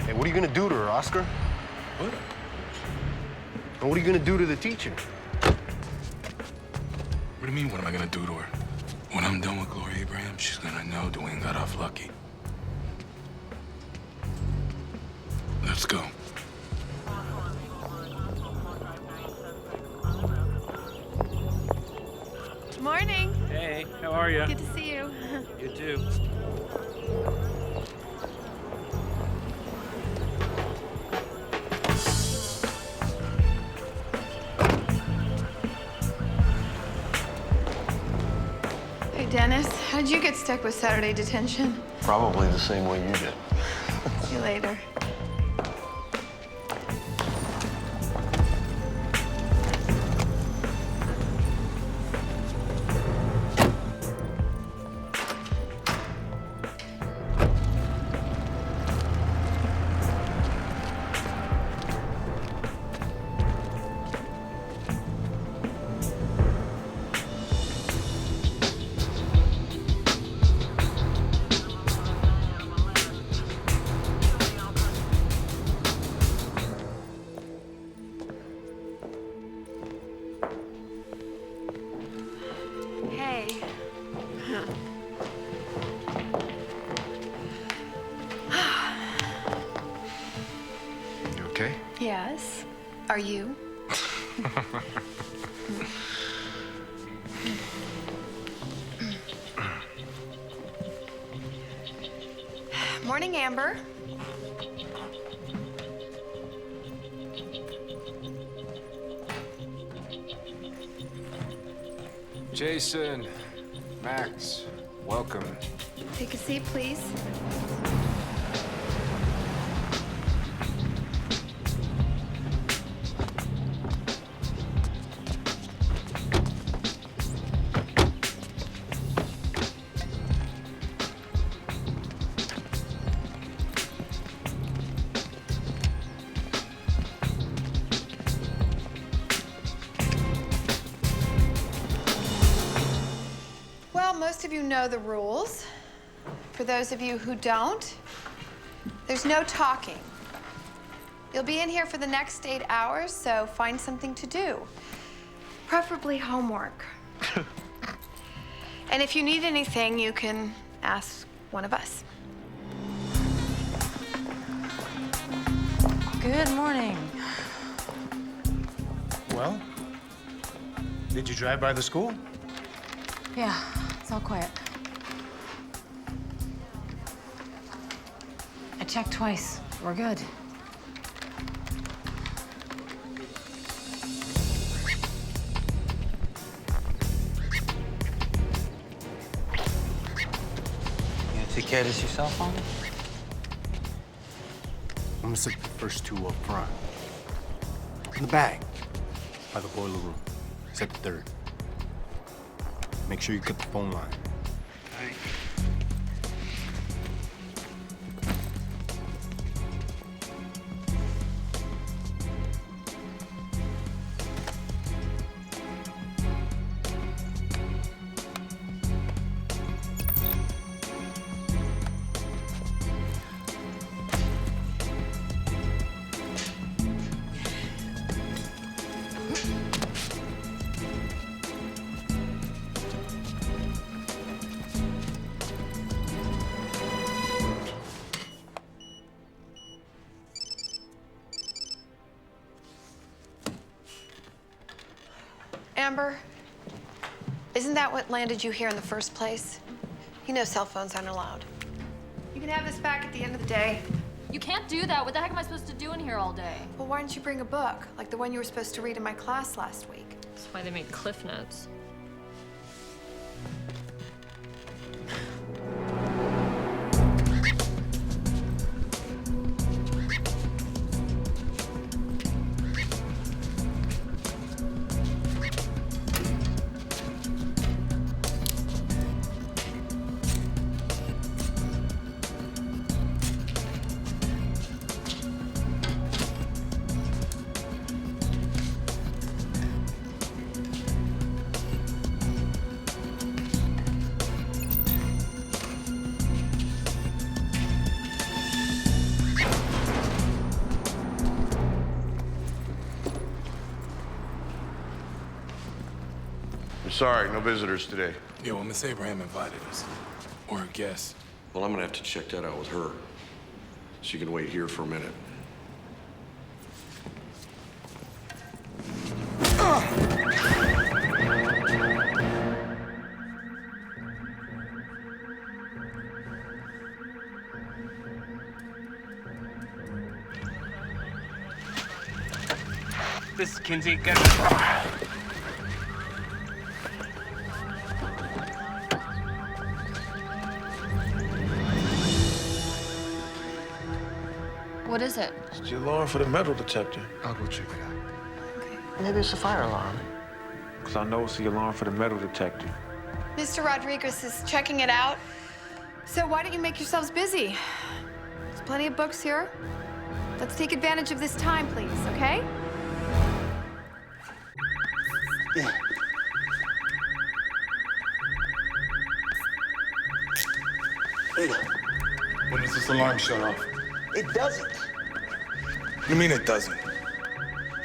What are you gonna do to her, Oscar? What? And what are you gonna do to the teacher? What do you mean, what am I gonna do to her? When I'm done with Gloria Abraham, she's gonna know Dwayne got off lucky. Let's go. Morning. Hey, how are you? Good to see you. You too. Hey, Dennis, how did you get stuck with Saturday detention? Probably the same way you did. See you later. Hey. You okay? Yes. Are you? Morning, Amber. Jason, Max, welcome. Take a seat, please. of you know the rules. For those of you who don't, there's no talking. You'll be in here for the next 8 hours, so find something to do. Preferably homework. And if you need anything, you can ask one of us. Good morning. Well, did you drive by the school? Yeah, it's all quiet. I checked twice. We're good. You gonna take care of this yourself, homie? I'm gonna sit the first two up front. In the back, by the boiler room. Set the third. Make sure you cut the phone line. Amber, isn't that what landed you here in the first place? You know cell phones aren't allowed. You can have this back at the end of the day. You can't do that. What the heck am I supposed to do in here all day? Well, why didn't you bring a book, like the one you were supposed to read in my class last week? That's why they made Cliff Notes. Sorry, no visitors today. Yeah, well, Miss Abraham invited us. Or a guest. Well, I'm gonna have to check that out with her. She can wait here for a minute. This is Kinsey. Get What is it? It's the alarm for the metal detector. I'll go check it out. Maybe it's a fire alarm. Because I know it's the alarm for the metal detector. Mr. Rodriguez is checking it out. So why don't you make yourselves busy? There's plenty of books here. Let's take advantage of this time, please, okay? Yeah. Hey, When does this alarm shut off? it doesn't. What do you mean it doesn't?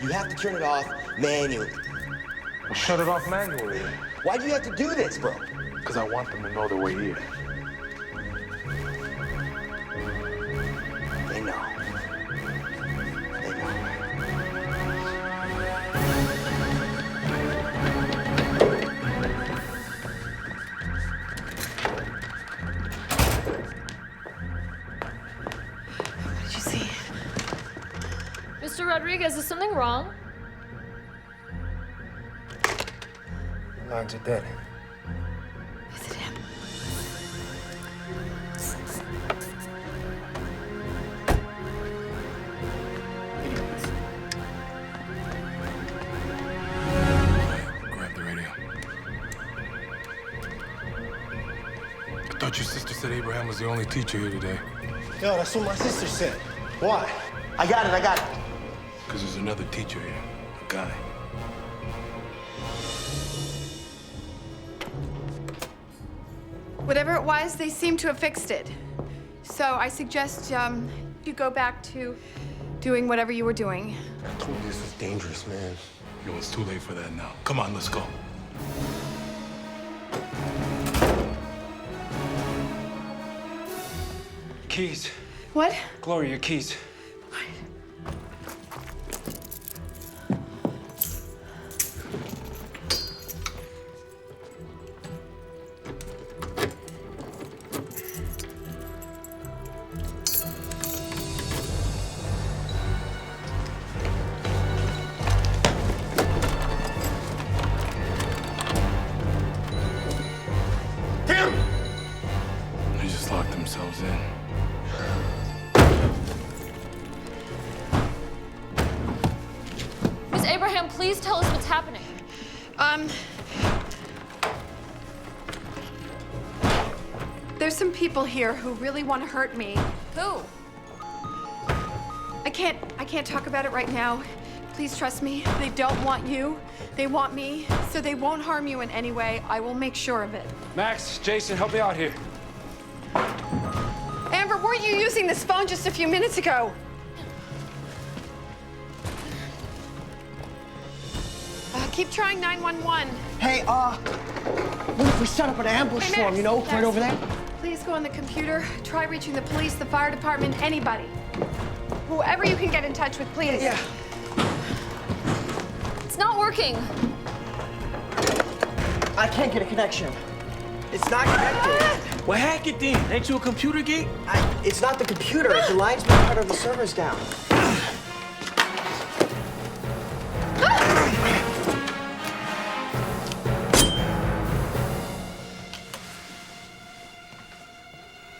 You have to turn it off manually. Well, shut it off manually. Why do you have to do this, bro? Because I want them to know that we're here. They know. They know. What did you see? Mr. Rodriguez, is something wrong? Lines are dead. Is it him? Grab the radio. I thought your sister said Abraham was the only teacher here today. Yo, that's what my sister said. Why? I got it. Because there's another teacher here. A guy. Whatever it was, they seem to have fixed it. So I suggest you go back to doing whatever you were doing. I told you this was dangerous, man. Yo, it's too late for that now. Come on, let's go. Keys. What? Gloria, your keys. They just locked themselves in. Miss Abraham, please tell us what's happening. There's some people here who really want to hurt me. Who? I can't talk about it right now. Please trust me. They don't want you. They want me, so they won't harm you in any way. I will make sure of it. Max, Jason, help me out here. Amber, weren't you using this phone just a few minutes ago? Keep trying 911. Hey, what if we set up an ambush Hey, for him, you know, Max, right over there? Please go on the computer. Try reaching the police, the fire department, anybody. Whoever you can get in touch with, please. Yeah. It's not working. I can't get a connection. It's not connected. Well, hack it then. Ain't you a computer geek? It's not the computer. The line's been cut or the server's down.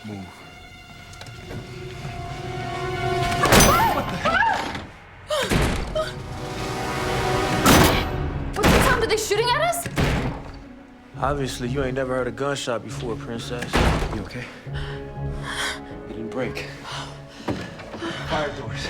Move. What's the sound? Are they shooting at us? Obviously, you ain't never heard a gunshot before, Princess. You okay? You didn't break. Fire doors.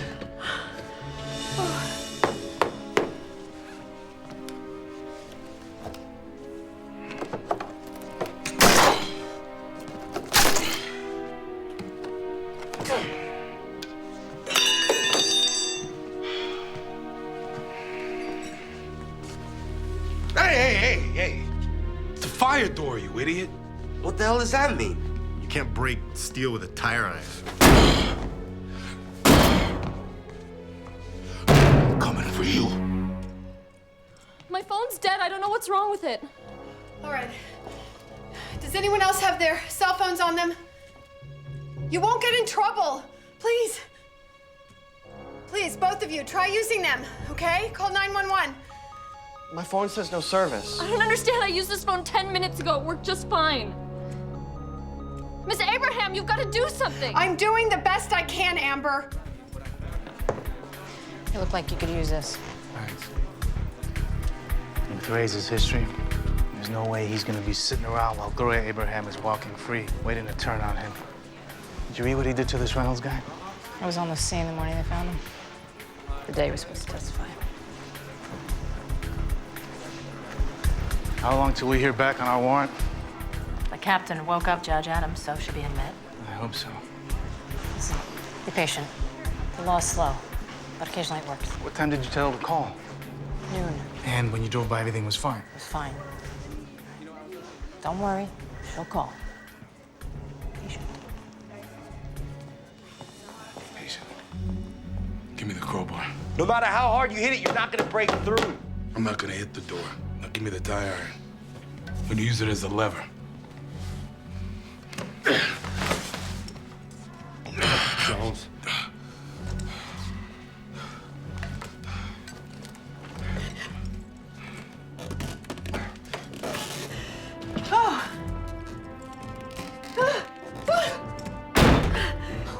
Hey! It's a fire door, you idiot. What the hell does that mean? You can't break steel with a tire knife. Coming for you. My phone's dead. I don't know what's wrong with it. All right. Does anyone else have their cell phones on them? You won't get in trouble. Please. Please, both of you, try using them, okay? Call 911. My phone says no service. I don't understand. I used this phone 10 minutes ago. It worked just fine. Miss Abraham, you've got to do something. I'm doing the best I can, Amber. You look like you could use this. Thanks. With Ray's history, there's no way he's gonna be sitting around while Gloria Abraham is walking free, waiting to turn on him. Did you read what he did to this Reynolds guy? I was on the scene the morning they found him. The day he was supposed to testify. How long till we hear back on our warrant? The captain woke up Judge Adams, so she'll be in bed. I hope so. Listen, be patient. The law's slow, but occasionally it works. What time did you tell her to call? Noon. And when you drove by, everything was fine. It was fine. Don't worry, she'll call. Patient. Patient. Give me the crowbar. No matter how hard you hit it, you're not gonna break through. I'm not gonna hit the door. Now give me the tire iron. I'm gonna use it as a lever. Jones.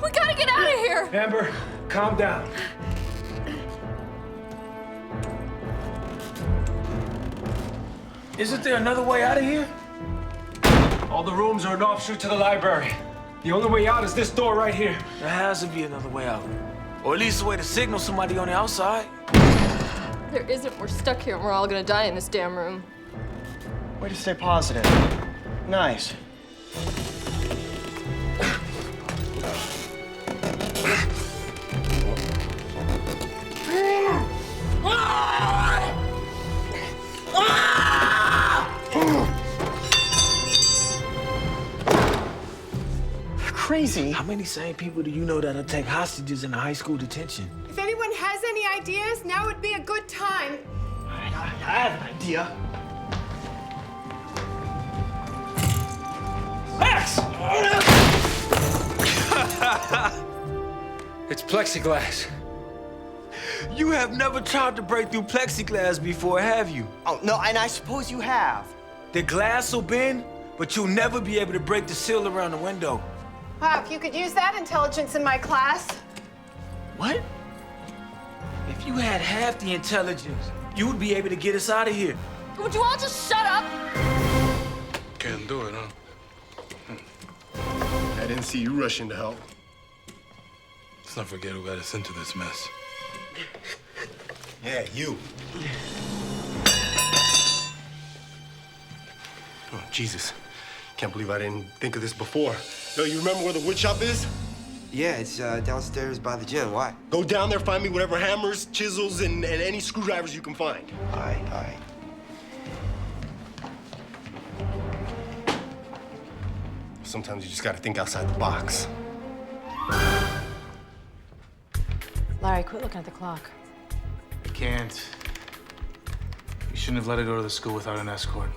We gotta get out of here. Amber, calm down. Isn't there another way out of here? All the rooms are an offshoot to the library. The only way out is this door right here. There has to be another way out. Or at least a way to signal somebody on the outside. There isn't. We're stuck here and we're all gonna die in this damn room. Way to stay positive. Nice. easy. How many sane people do you know that'll take hostages in a high school detention? If anyone has any ideas, now would be a good time. I have an idea. Max! It's plexiglass. You have never tried to break through plexiglass before, have you? Oh, no, and I suppose you have. The glass will bend, but you'll never be able to break the seal around the window. Wow, if you could use that intelligence in my class. What? If you had half the intelligence, you would be able to get us out of here. Would you all just shut up? Can't do it, huh? I didn't see you rushing to help. Let's not forget who got us into this mess. Yeah, you. Oh, Jesus. Can't believe I didn't think of this before. Yo, you remember where the wood shop is? Yeah, it's downstairs by the gym. Why? Go down there, find me whatever hammers, chisels, and any screwdrivers you can find. All right. Sometimes you just gotta think outside the box. Larry, quit looking at the clock. I can't. You shouldn't have let her go to the school without an escort.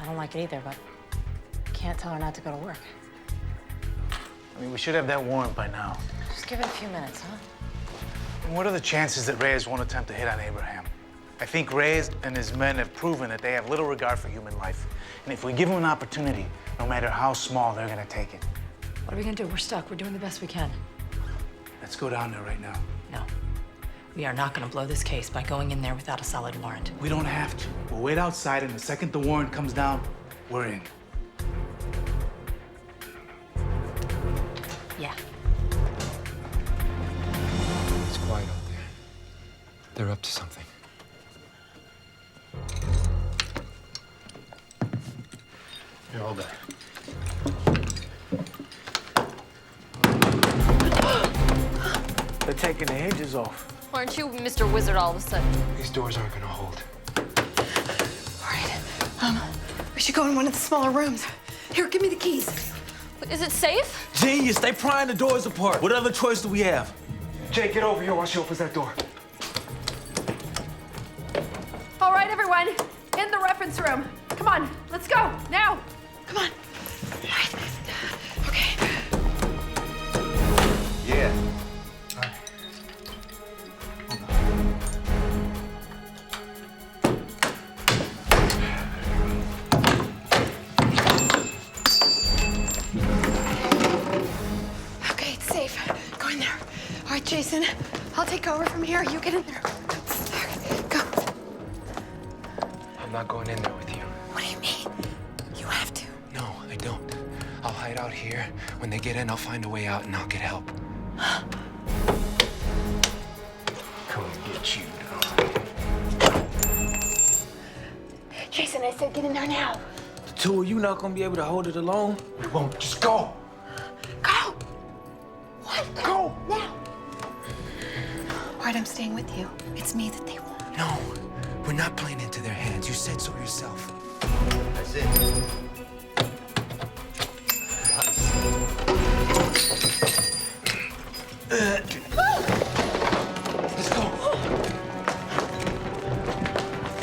I don't like it either, but I can't tell her not to go to work. I mean, we should have that warrant by now. Just give it a few minutes, huh? And what are the chances that Reyes won't attempt to hit on Abraham? I think Reyes and his men have proven that they have little regard for human life. And if we give them an opportunity, no matter how small, they're gonna take it. What are we gonna do? We're stuck. We're doing the best we can. Let's go down there right now. No. We are not gonna blow this case by going in there without a solid warrant. We don't have to. We'll wait outside, and the second the warrant comes down, we're in. Yeah. It's quiet out there. They're up to something. Here, hold that. They're taking the hinges off. Why aren't you Mr. Wizard all of a sudden? These doors aren't gonna hold. All right. We should go in one of the smaller rooms. Here, give me the keys. Is it safe? Genius, they prying the doors apart. What other choice do we have? Jake, get over here while she opens that door. All right, everyone, in the reference room. Come on, let's go, now. Come on. All right. Okay. Yeah. Okay, it's safe. Go in there. All right, Jason, I'll take over from here. You get in there. All right, go. I'm not going in there with you. What do you mean? You have to. No, I don't. I'll hide out here. When they get in, I'll find a way out and I'll get help. Come get you. Jason, I said get in there now. The two of you not gonna be able to hold it alone? We won't. Just go. Go. What? Go. Now. All right, I'm staying with you. It's me that they want. No, we're not playing into their hands. You said so yourself. That's it. Let's go.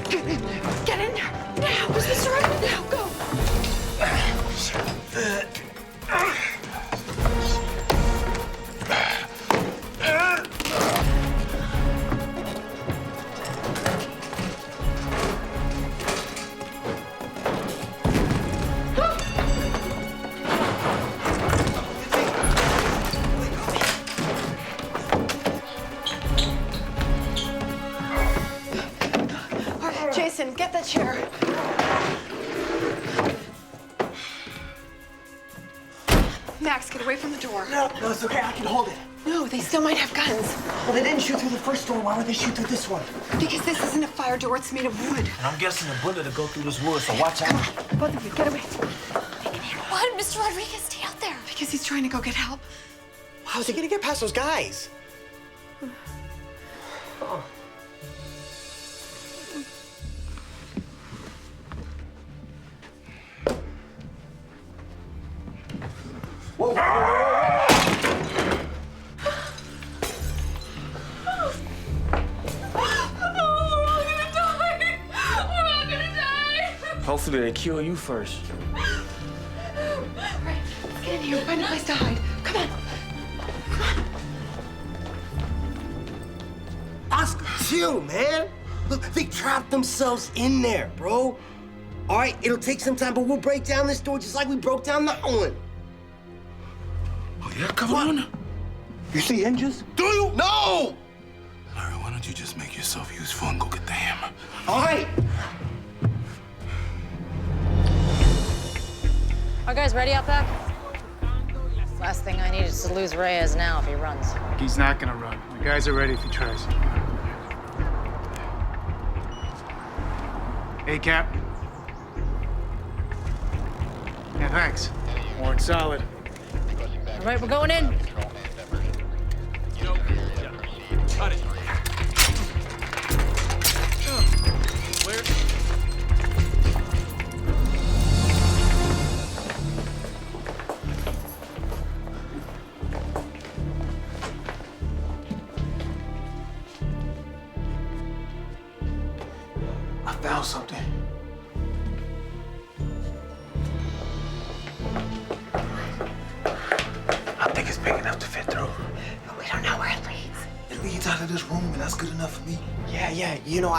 Get in there. Get in there. Now. Where's Mr. Ryder? Now, go. All right, Jason, get that chair. Max, get away from the door. No, it's okay. I can hold it. No, they still might have guns. Well, they didn't shoot through the first door. Why would they shoot through this one? Because this isn't a fire door, it's made of wood. And I'm guessing a bullet will go through this wood, so watch out. Both of you, get away. Why did Mr. Rodriguez stay out there? Because he's trying to go get help. How's he gonna get past those guys? Whoa, whoa, whoa, whoa, Hopefully they kill you first. All right, let's get in here. Find a place to hide. Come on. Oscar, chill, man. Look, they trapped themselves in there, bro. All right, it'll take some time, but we'll break down this door just like we broke down that one. Oh, yeah? Come on. You see hinges? Do you? No! Larry, why don't you just make yourself useful and go get the hammer? All right. Are you guys ready out back? Last thing I need is to lose Reyes now if he runs. He's not gonna run. The guys are ready if he tries. Hey, Cap. Yeah, thanks. Warrant solid. All right, we're going in. Cut it. Clear. I found something. I think it's big enough to fit through. But we don't know where it leads. It leads out of this room, and that's good enough for me. Yeah. You know,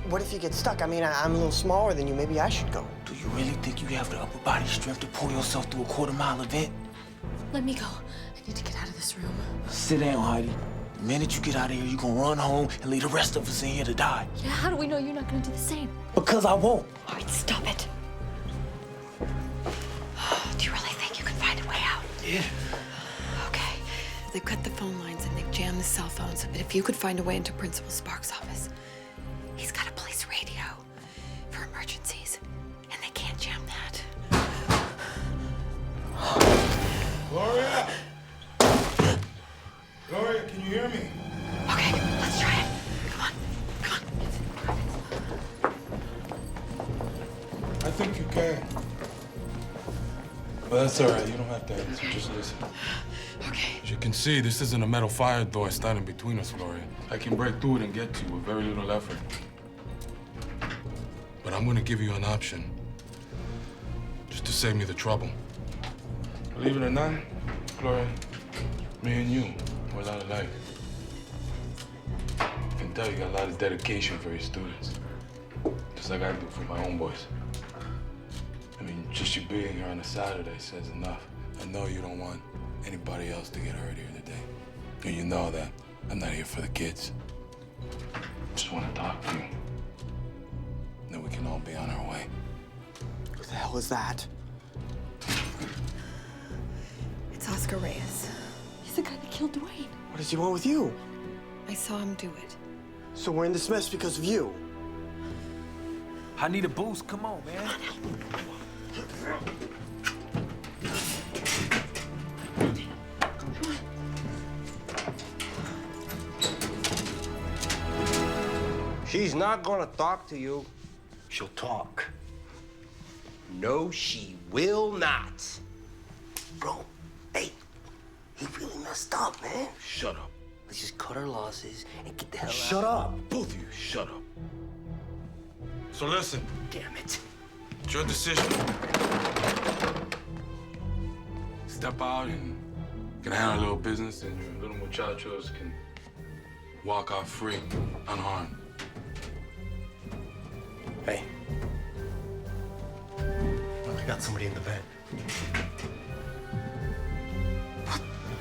what if you get stuck? I mean, I'm a little smaller than you. Maybe I should go. Do you really think you have the upper body strength to pull yourself through a quarter-mile event? Let me go. I need to get out of this room. Sit down, Heidi. The minute you get out of here, you're gonna run home and leave the rest of us in here to die. Yeah, how do we know you're not gonna do the same? Because I won't. All right, stop it. Do you really think you can find a way out? Yeah. Okay. They've cut the phone lines and they've jammed the cell phones. But if you could find a way into Principal Sparks' office, he's got a police radio for emergencies, and they can't jam that. Gloria! Gloria, can you hear me? Okay, let's try it. Come on. I think you can. But that's all right. You don't have to answer. Just listen. Okay. As you can see, this isn't a metal fire door standing between us, Gloria. I can break through it and get to you with very little effort. But I'm going to give you an option. Just to save me the trouble. Believe it or not, Gloria, me and you, we're a lot alike. I can tell you got a lot of dedication for your students. Just like I do for my own boys. I mean, just you being here on a Saturday says enough. I know you don't want anybody else to get hurt here today. And you know that. I'm not here for the kids. Just want to talk to you. Then we can all be on our way. What the hell is that? It's Oscar Reyes. He's the guy that killed Dwayne. What does he want with you? I saw him do it. So we're in this mess because of you. I need a boost. Come on, man. She's not gonna talk to you. She'll talk. No, she will not. Bro, hey, he really messed up, man. Shut up. Let's just cut our losses and get the hell out. Shut up. Both of you, shut up. So listen. Damn it. It's your decision. Step out and can handle a little business, and your little muchachos can walk out free, unharmed. Hey. I got somebody in the vent.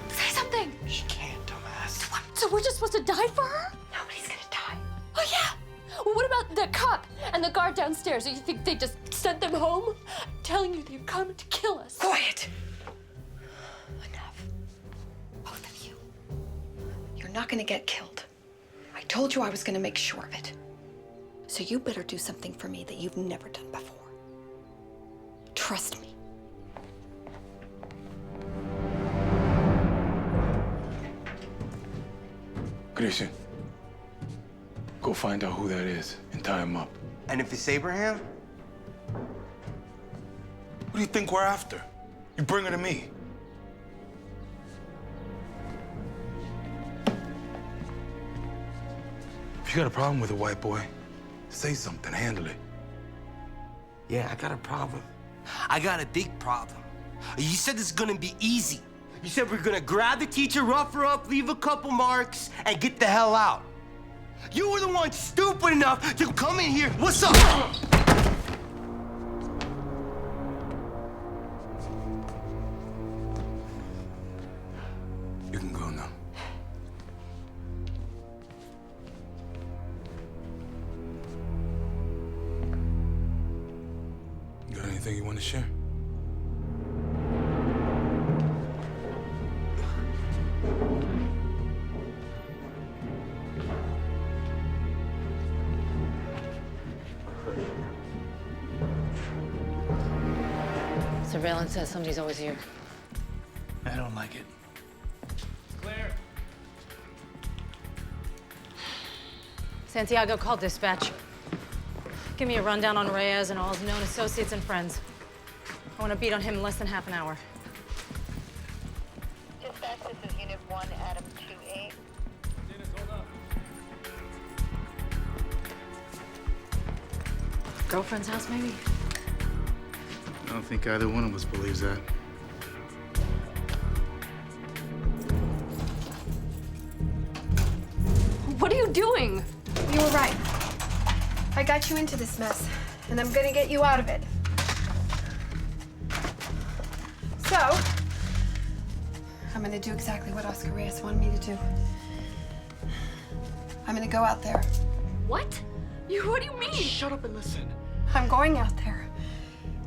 Say something. She can't, dumbass. What? So we're just supposed to die for her? Nobody's gonna die. Oh, yeah. Well, what about the cop and the guard downstairs? Do you think they just sent them home? I'm telling you, they've come to kill us. Quiet. Enough. Both of you. You're not gonna get killed. I told you I was gonna make sure of it. So you better do something for me that you've never done before. Trust me. Christian, go find out who that is and tie him up. And if it's Abraham? What do you think we're after? You bring her to me. If you got a problem with a white boy, say something, handle it. Yeah, I got a problem. I got a big problem. You said this is gonna be easy. You said we're gonna grab the teacher, rough her up, leave a couple marks, and get the hell out. You were the one stupid enough to come in here. What's up? You can go now. You got anything you want to share? Surveillance says somebody's always here. I don't like it. Clear. Santiago, call dispatch. Give me a rundown on Reyes and all his known associates and friends. I want to beat on him in less than half an hour. Dispatch, this is Unit 1, Adam 2-8. Girlfriend's house, maybe? I don't think either one of us believes that. What are you doing? You were right. I got you into this mess, and I'm gonna get you out of it. So, I'm gonna do exactly what Oscar Reyes wanted me to do. I'm gonna go out there. What? What do you mean? Shut up and listen. I'm going out there,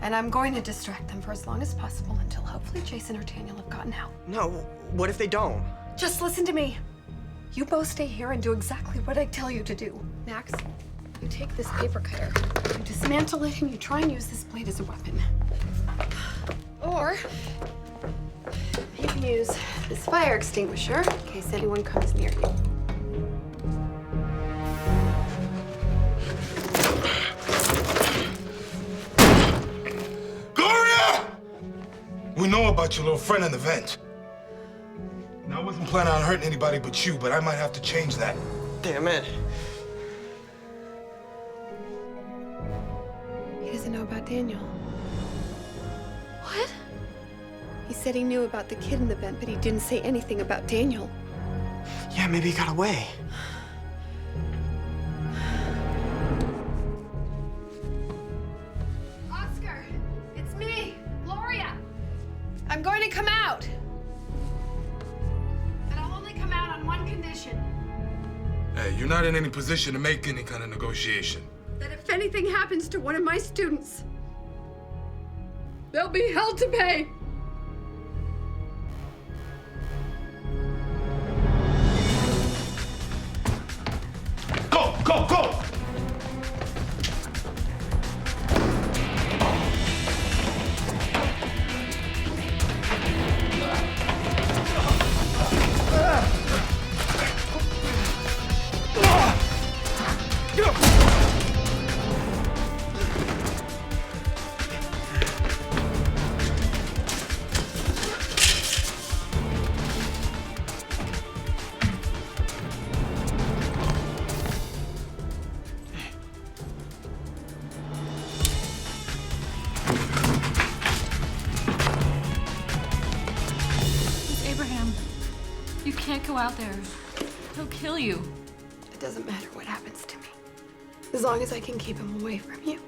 and I'm going to distract them for as long as possible until hopefully Jason or Daniel have gotten out. No, what if they don't? Just listen to me. You both stay here and do exactly what I tell you to do. Max, you take this paper cutter, you dismantle it, and you try and use this blade as a weapon. Or you can use this fire extinguisher in case anyone comes near you. We know about your little friend in the vent. Now, I wasn't planning on hurting anybody but you, but I might have to change that. Damn it. He doesn't know about Daniel. What? He said he knew about the kid in the vent, but he didn't say anything about Daniel. Yeah, maybe he got away. Oscar, it's me, Gloria. I'm going to come out. And I'll only come out on one condition. Hey, you're not in any position to make any kind of negotiation. That if anything happens to one of my students, they'll be held to pay. Go, go, go! You can't go out there. He'll kill you. It doesn't matter what happens to me, as long as I can keep him away from you.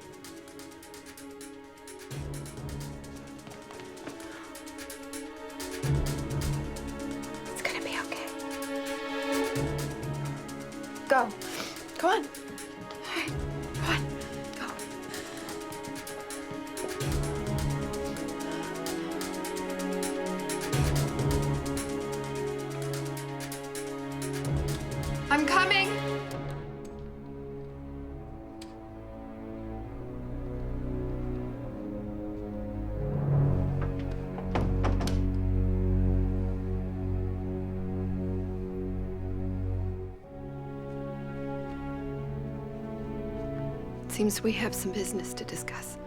It's gonna be okay. Go. Come on. All right. Come on. Go. I'm coming. Seems we have some business to discuss.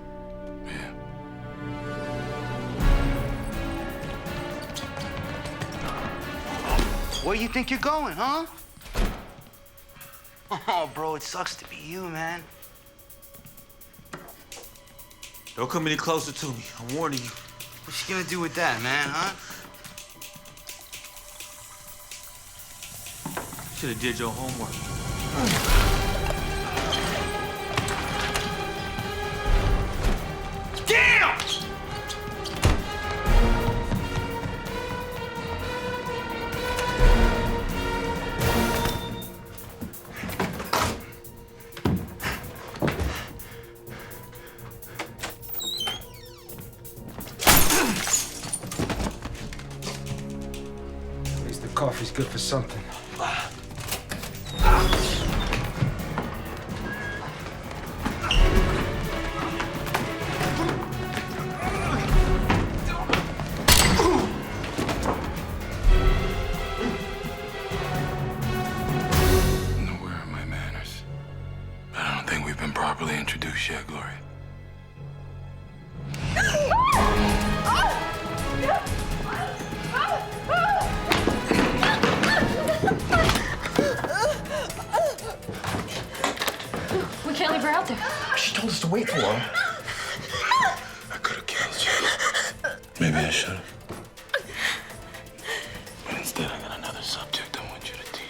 Where you think you're going, huh? Oh, bro, it sucks to be you, man. Don't come any closer to me. I'm warning you. What you gonna do with that, man, huh? Should have did your homework. Damn! At least the coffee's good for something. Where are my manners? I don't think we've been properly introduced yet, Gloria. We can't leave her out there. She told us to wait for her. I could have killed you. Maybe I should have. But instead, I got another subject I want you to teach.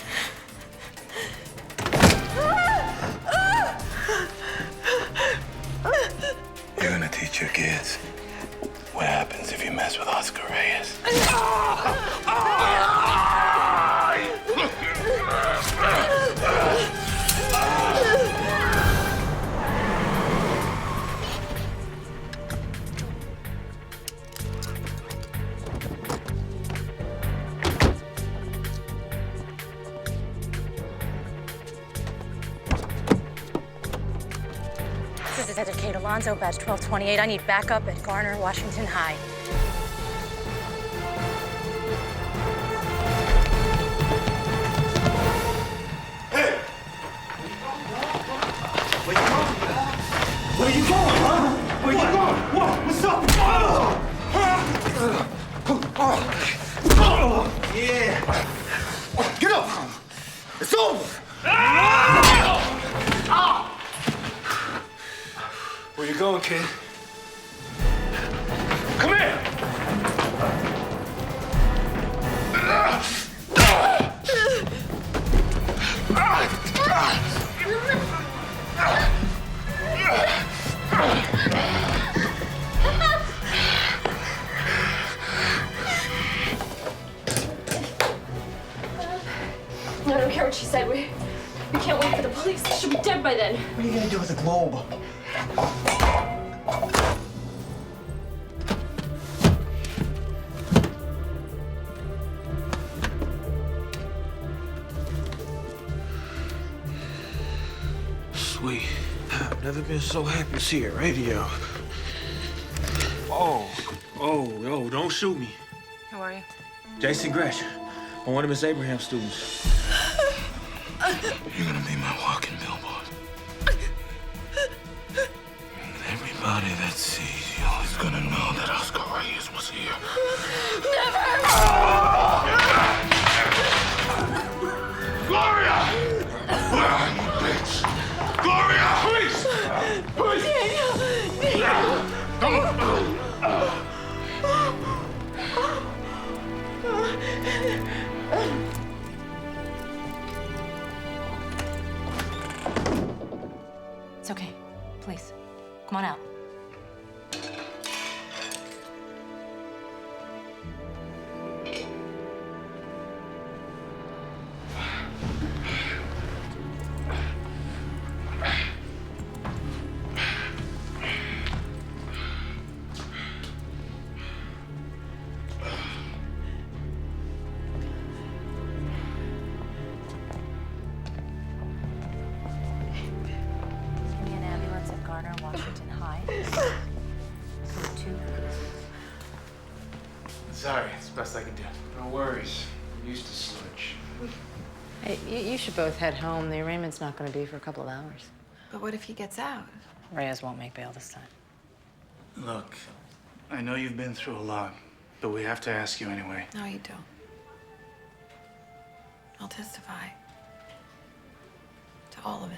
You're gonna teach your kids what happens if you mess with Oscar Reyes. This is Educate Alonzo, badge 1228. I need backup at Garner, Washington High. Where you going, huh? Where you going? What? What's up? Yeah. Get up. It's over. Where you going, kid? Come here. I don't care what she said. We can't wait for the police. She'll be dead by then. What are you gonna do with the globe? Sweet. I've never been so happy to see a radio. Oh, don't shoot me. Who are you? Jason Gresh. I'm one of Miss Abraham's students. You're gonna be my walking billboard. Everybody that sees you is gonna know that Oscar Reyes was here. Gloria! Where are you, bitch? Gloria, please! Please! Come on! It's okay. Please, come on out. Give me an ambulance at Garner, Washington High. Code 2. Sorry, it's the best I can do. No worries. I'm used to sludge. Hey, you should both head home. The arraignment's not going to be for a couple of hours. But what if he gets out? Reyes won't make bail this time. Look, I know you've been through a lot, but we have to ask you anyway. No, you don't. I'll testify to all of it.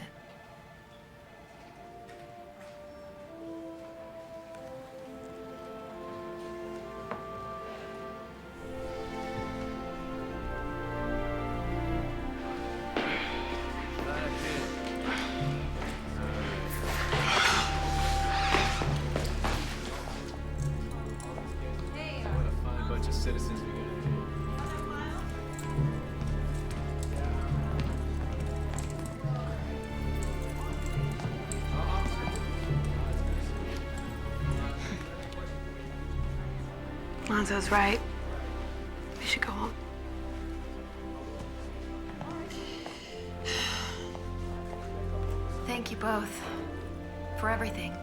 Monzo's right. We should go home. Thank you both for everything.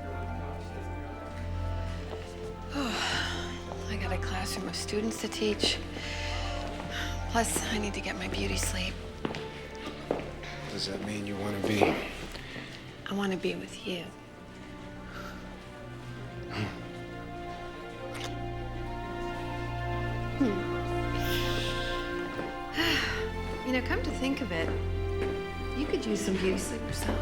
I got a classroom of students to teach. Plus, I need to get my beauty sleep. Does that mean you want to be? I want to be with you. You know, come to think of it, you could use some beauty sleep yourself.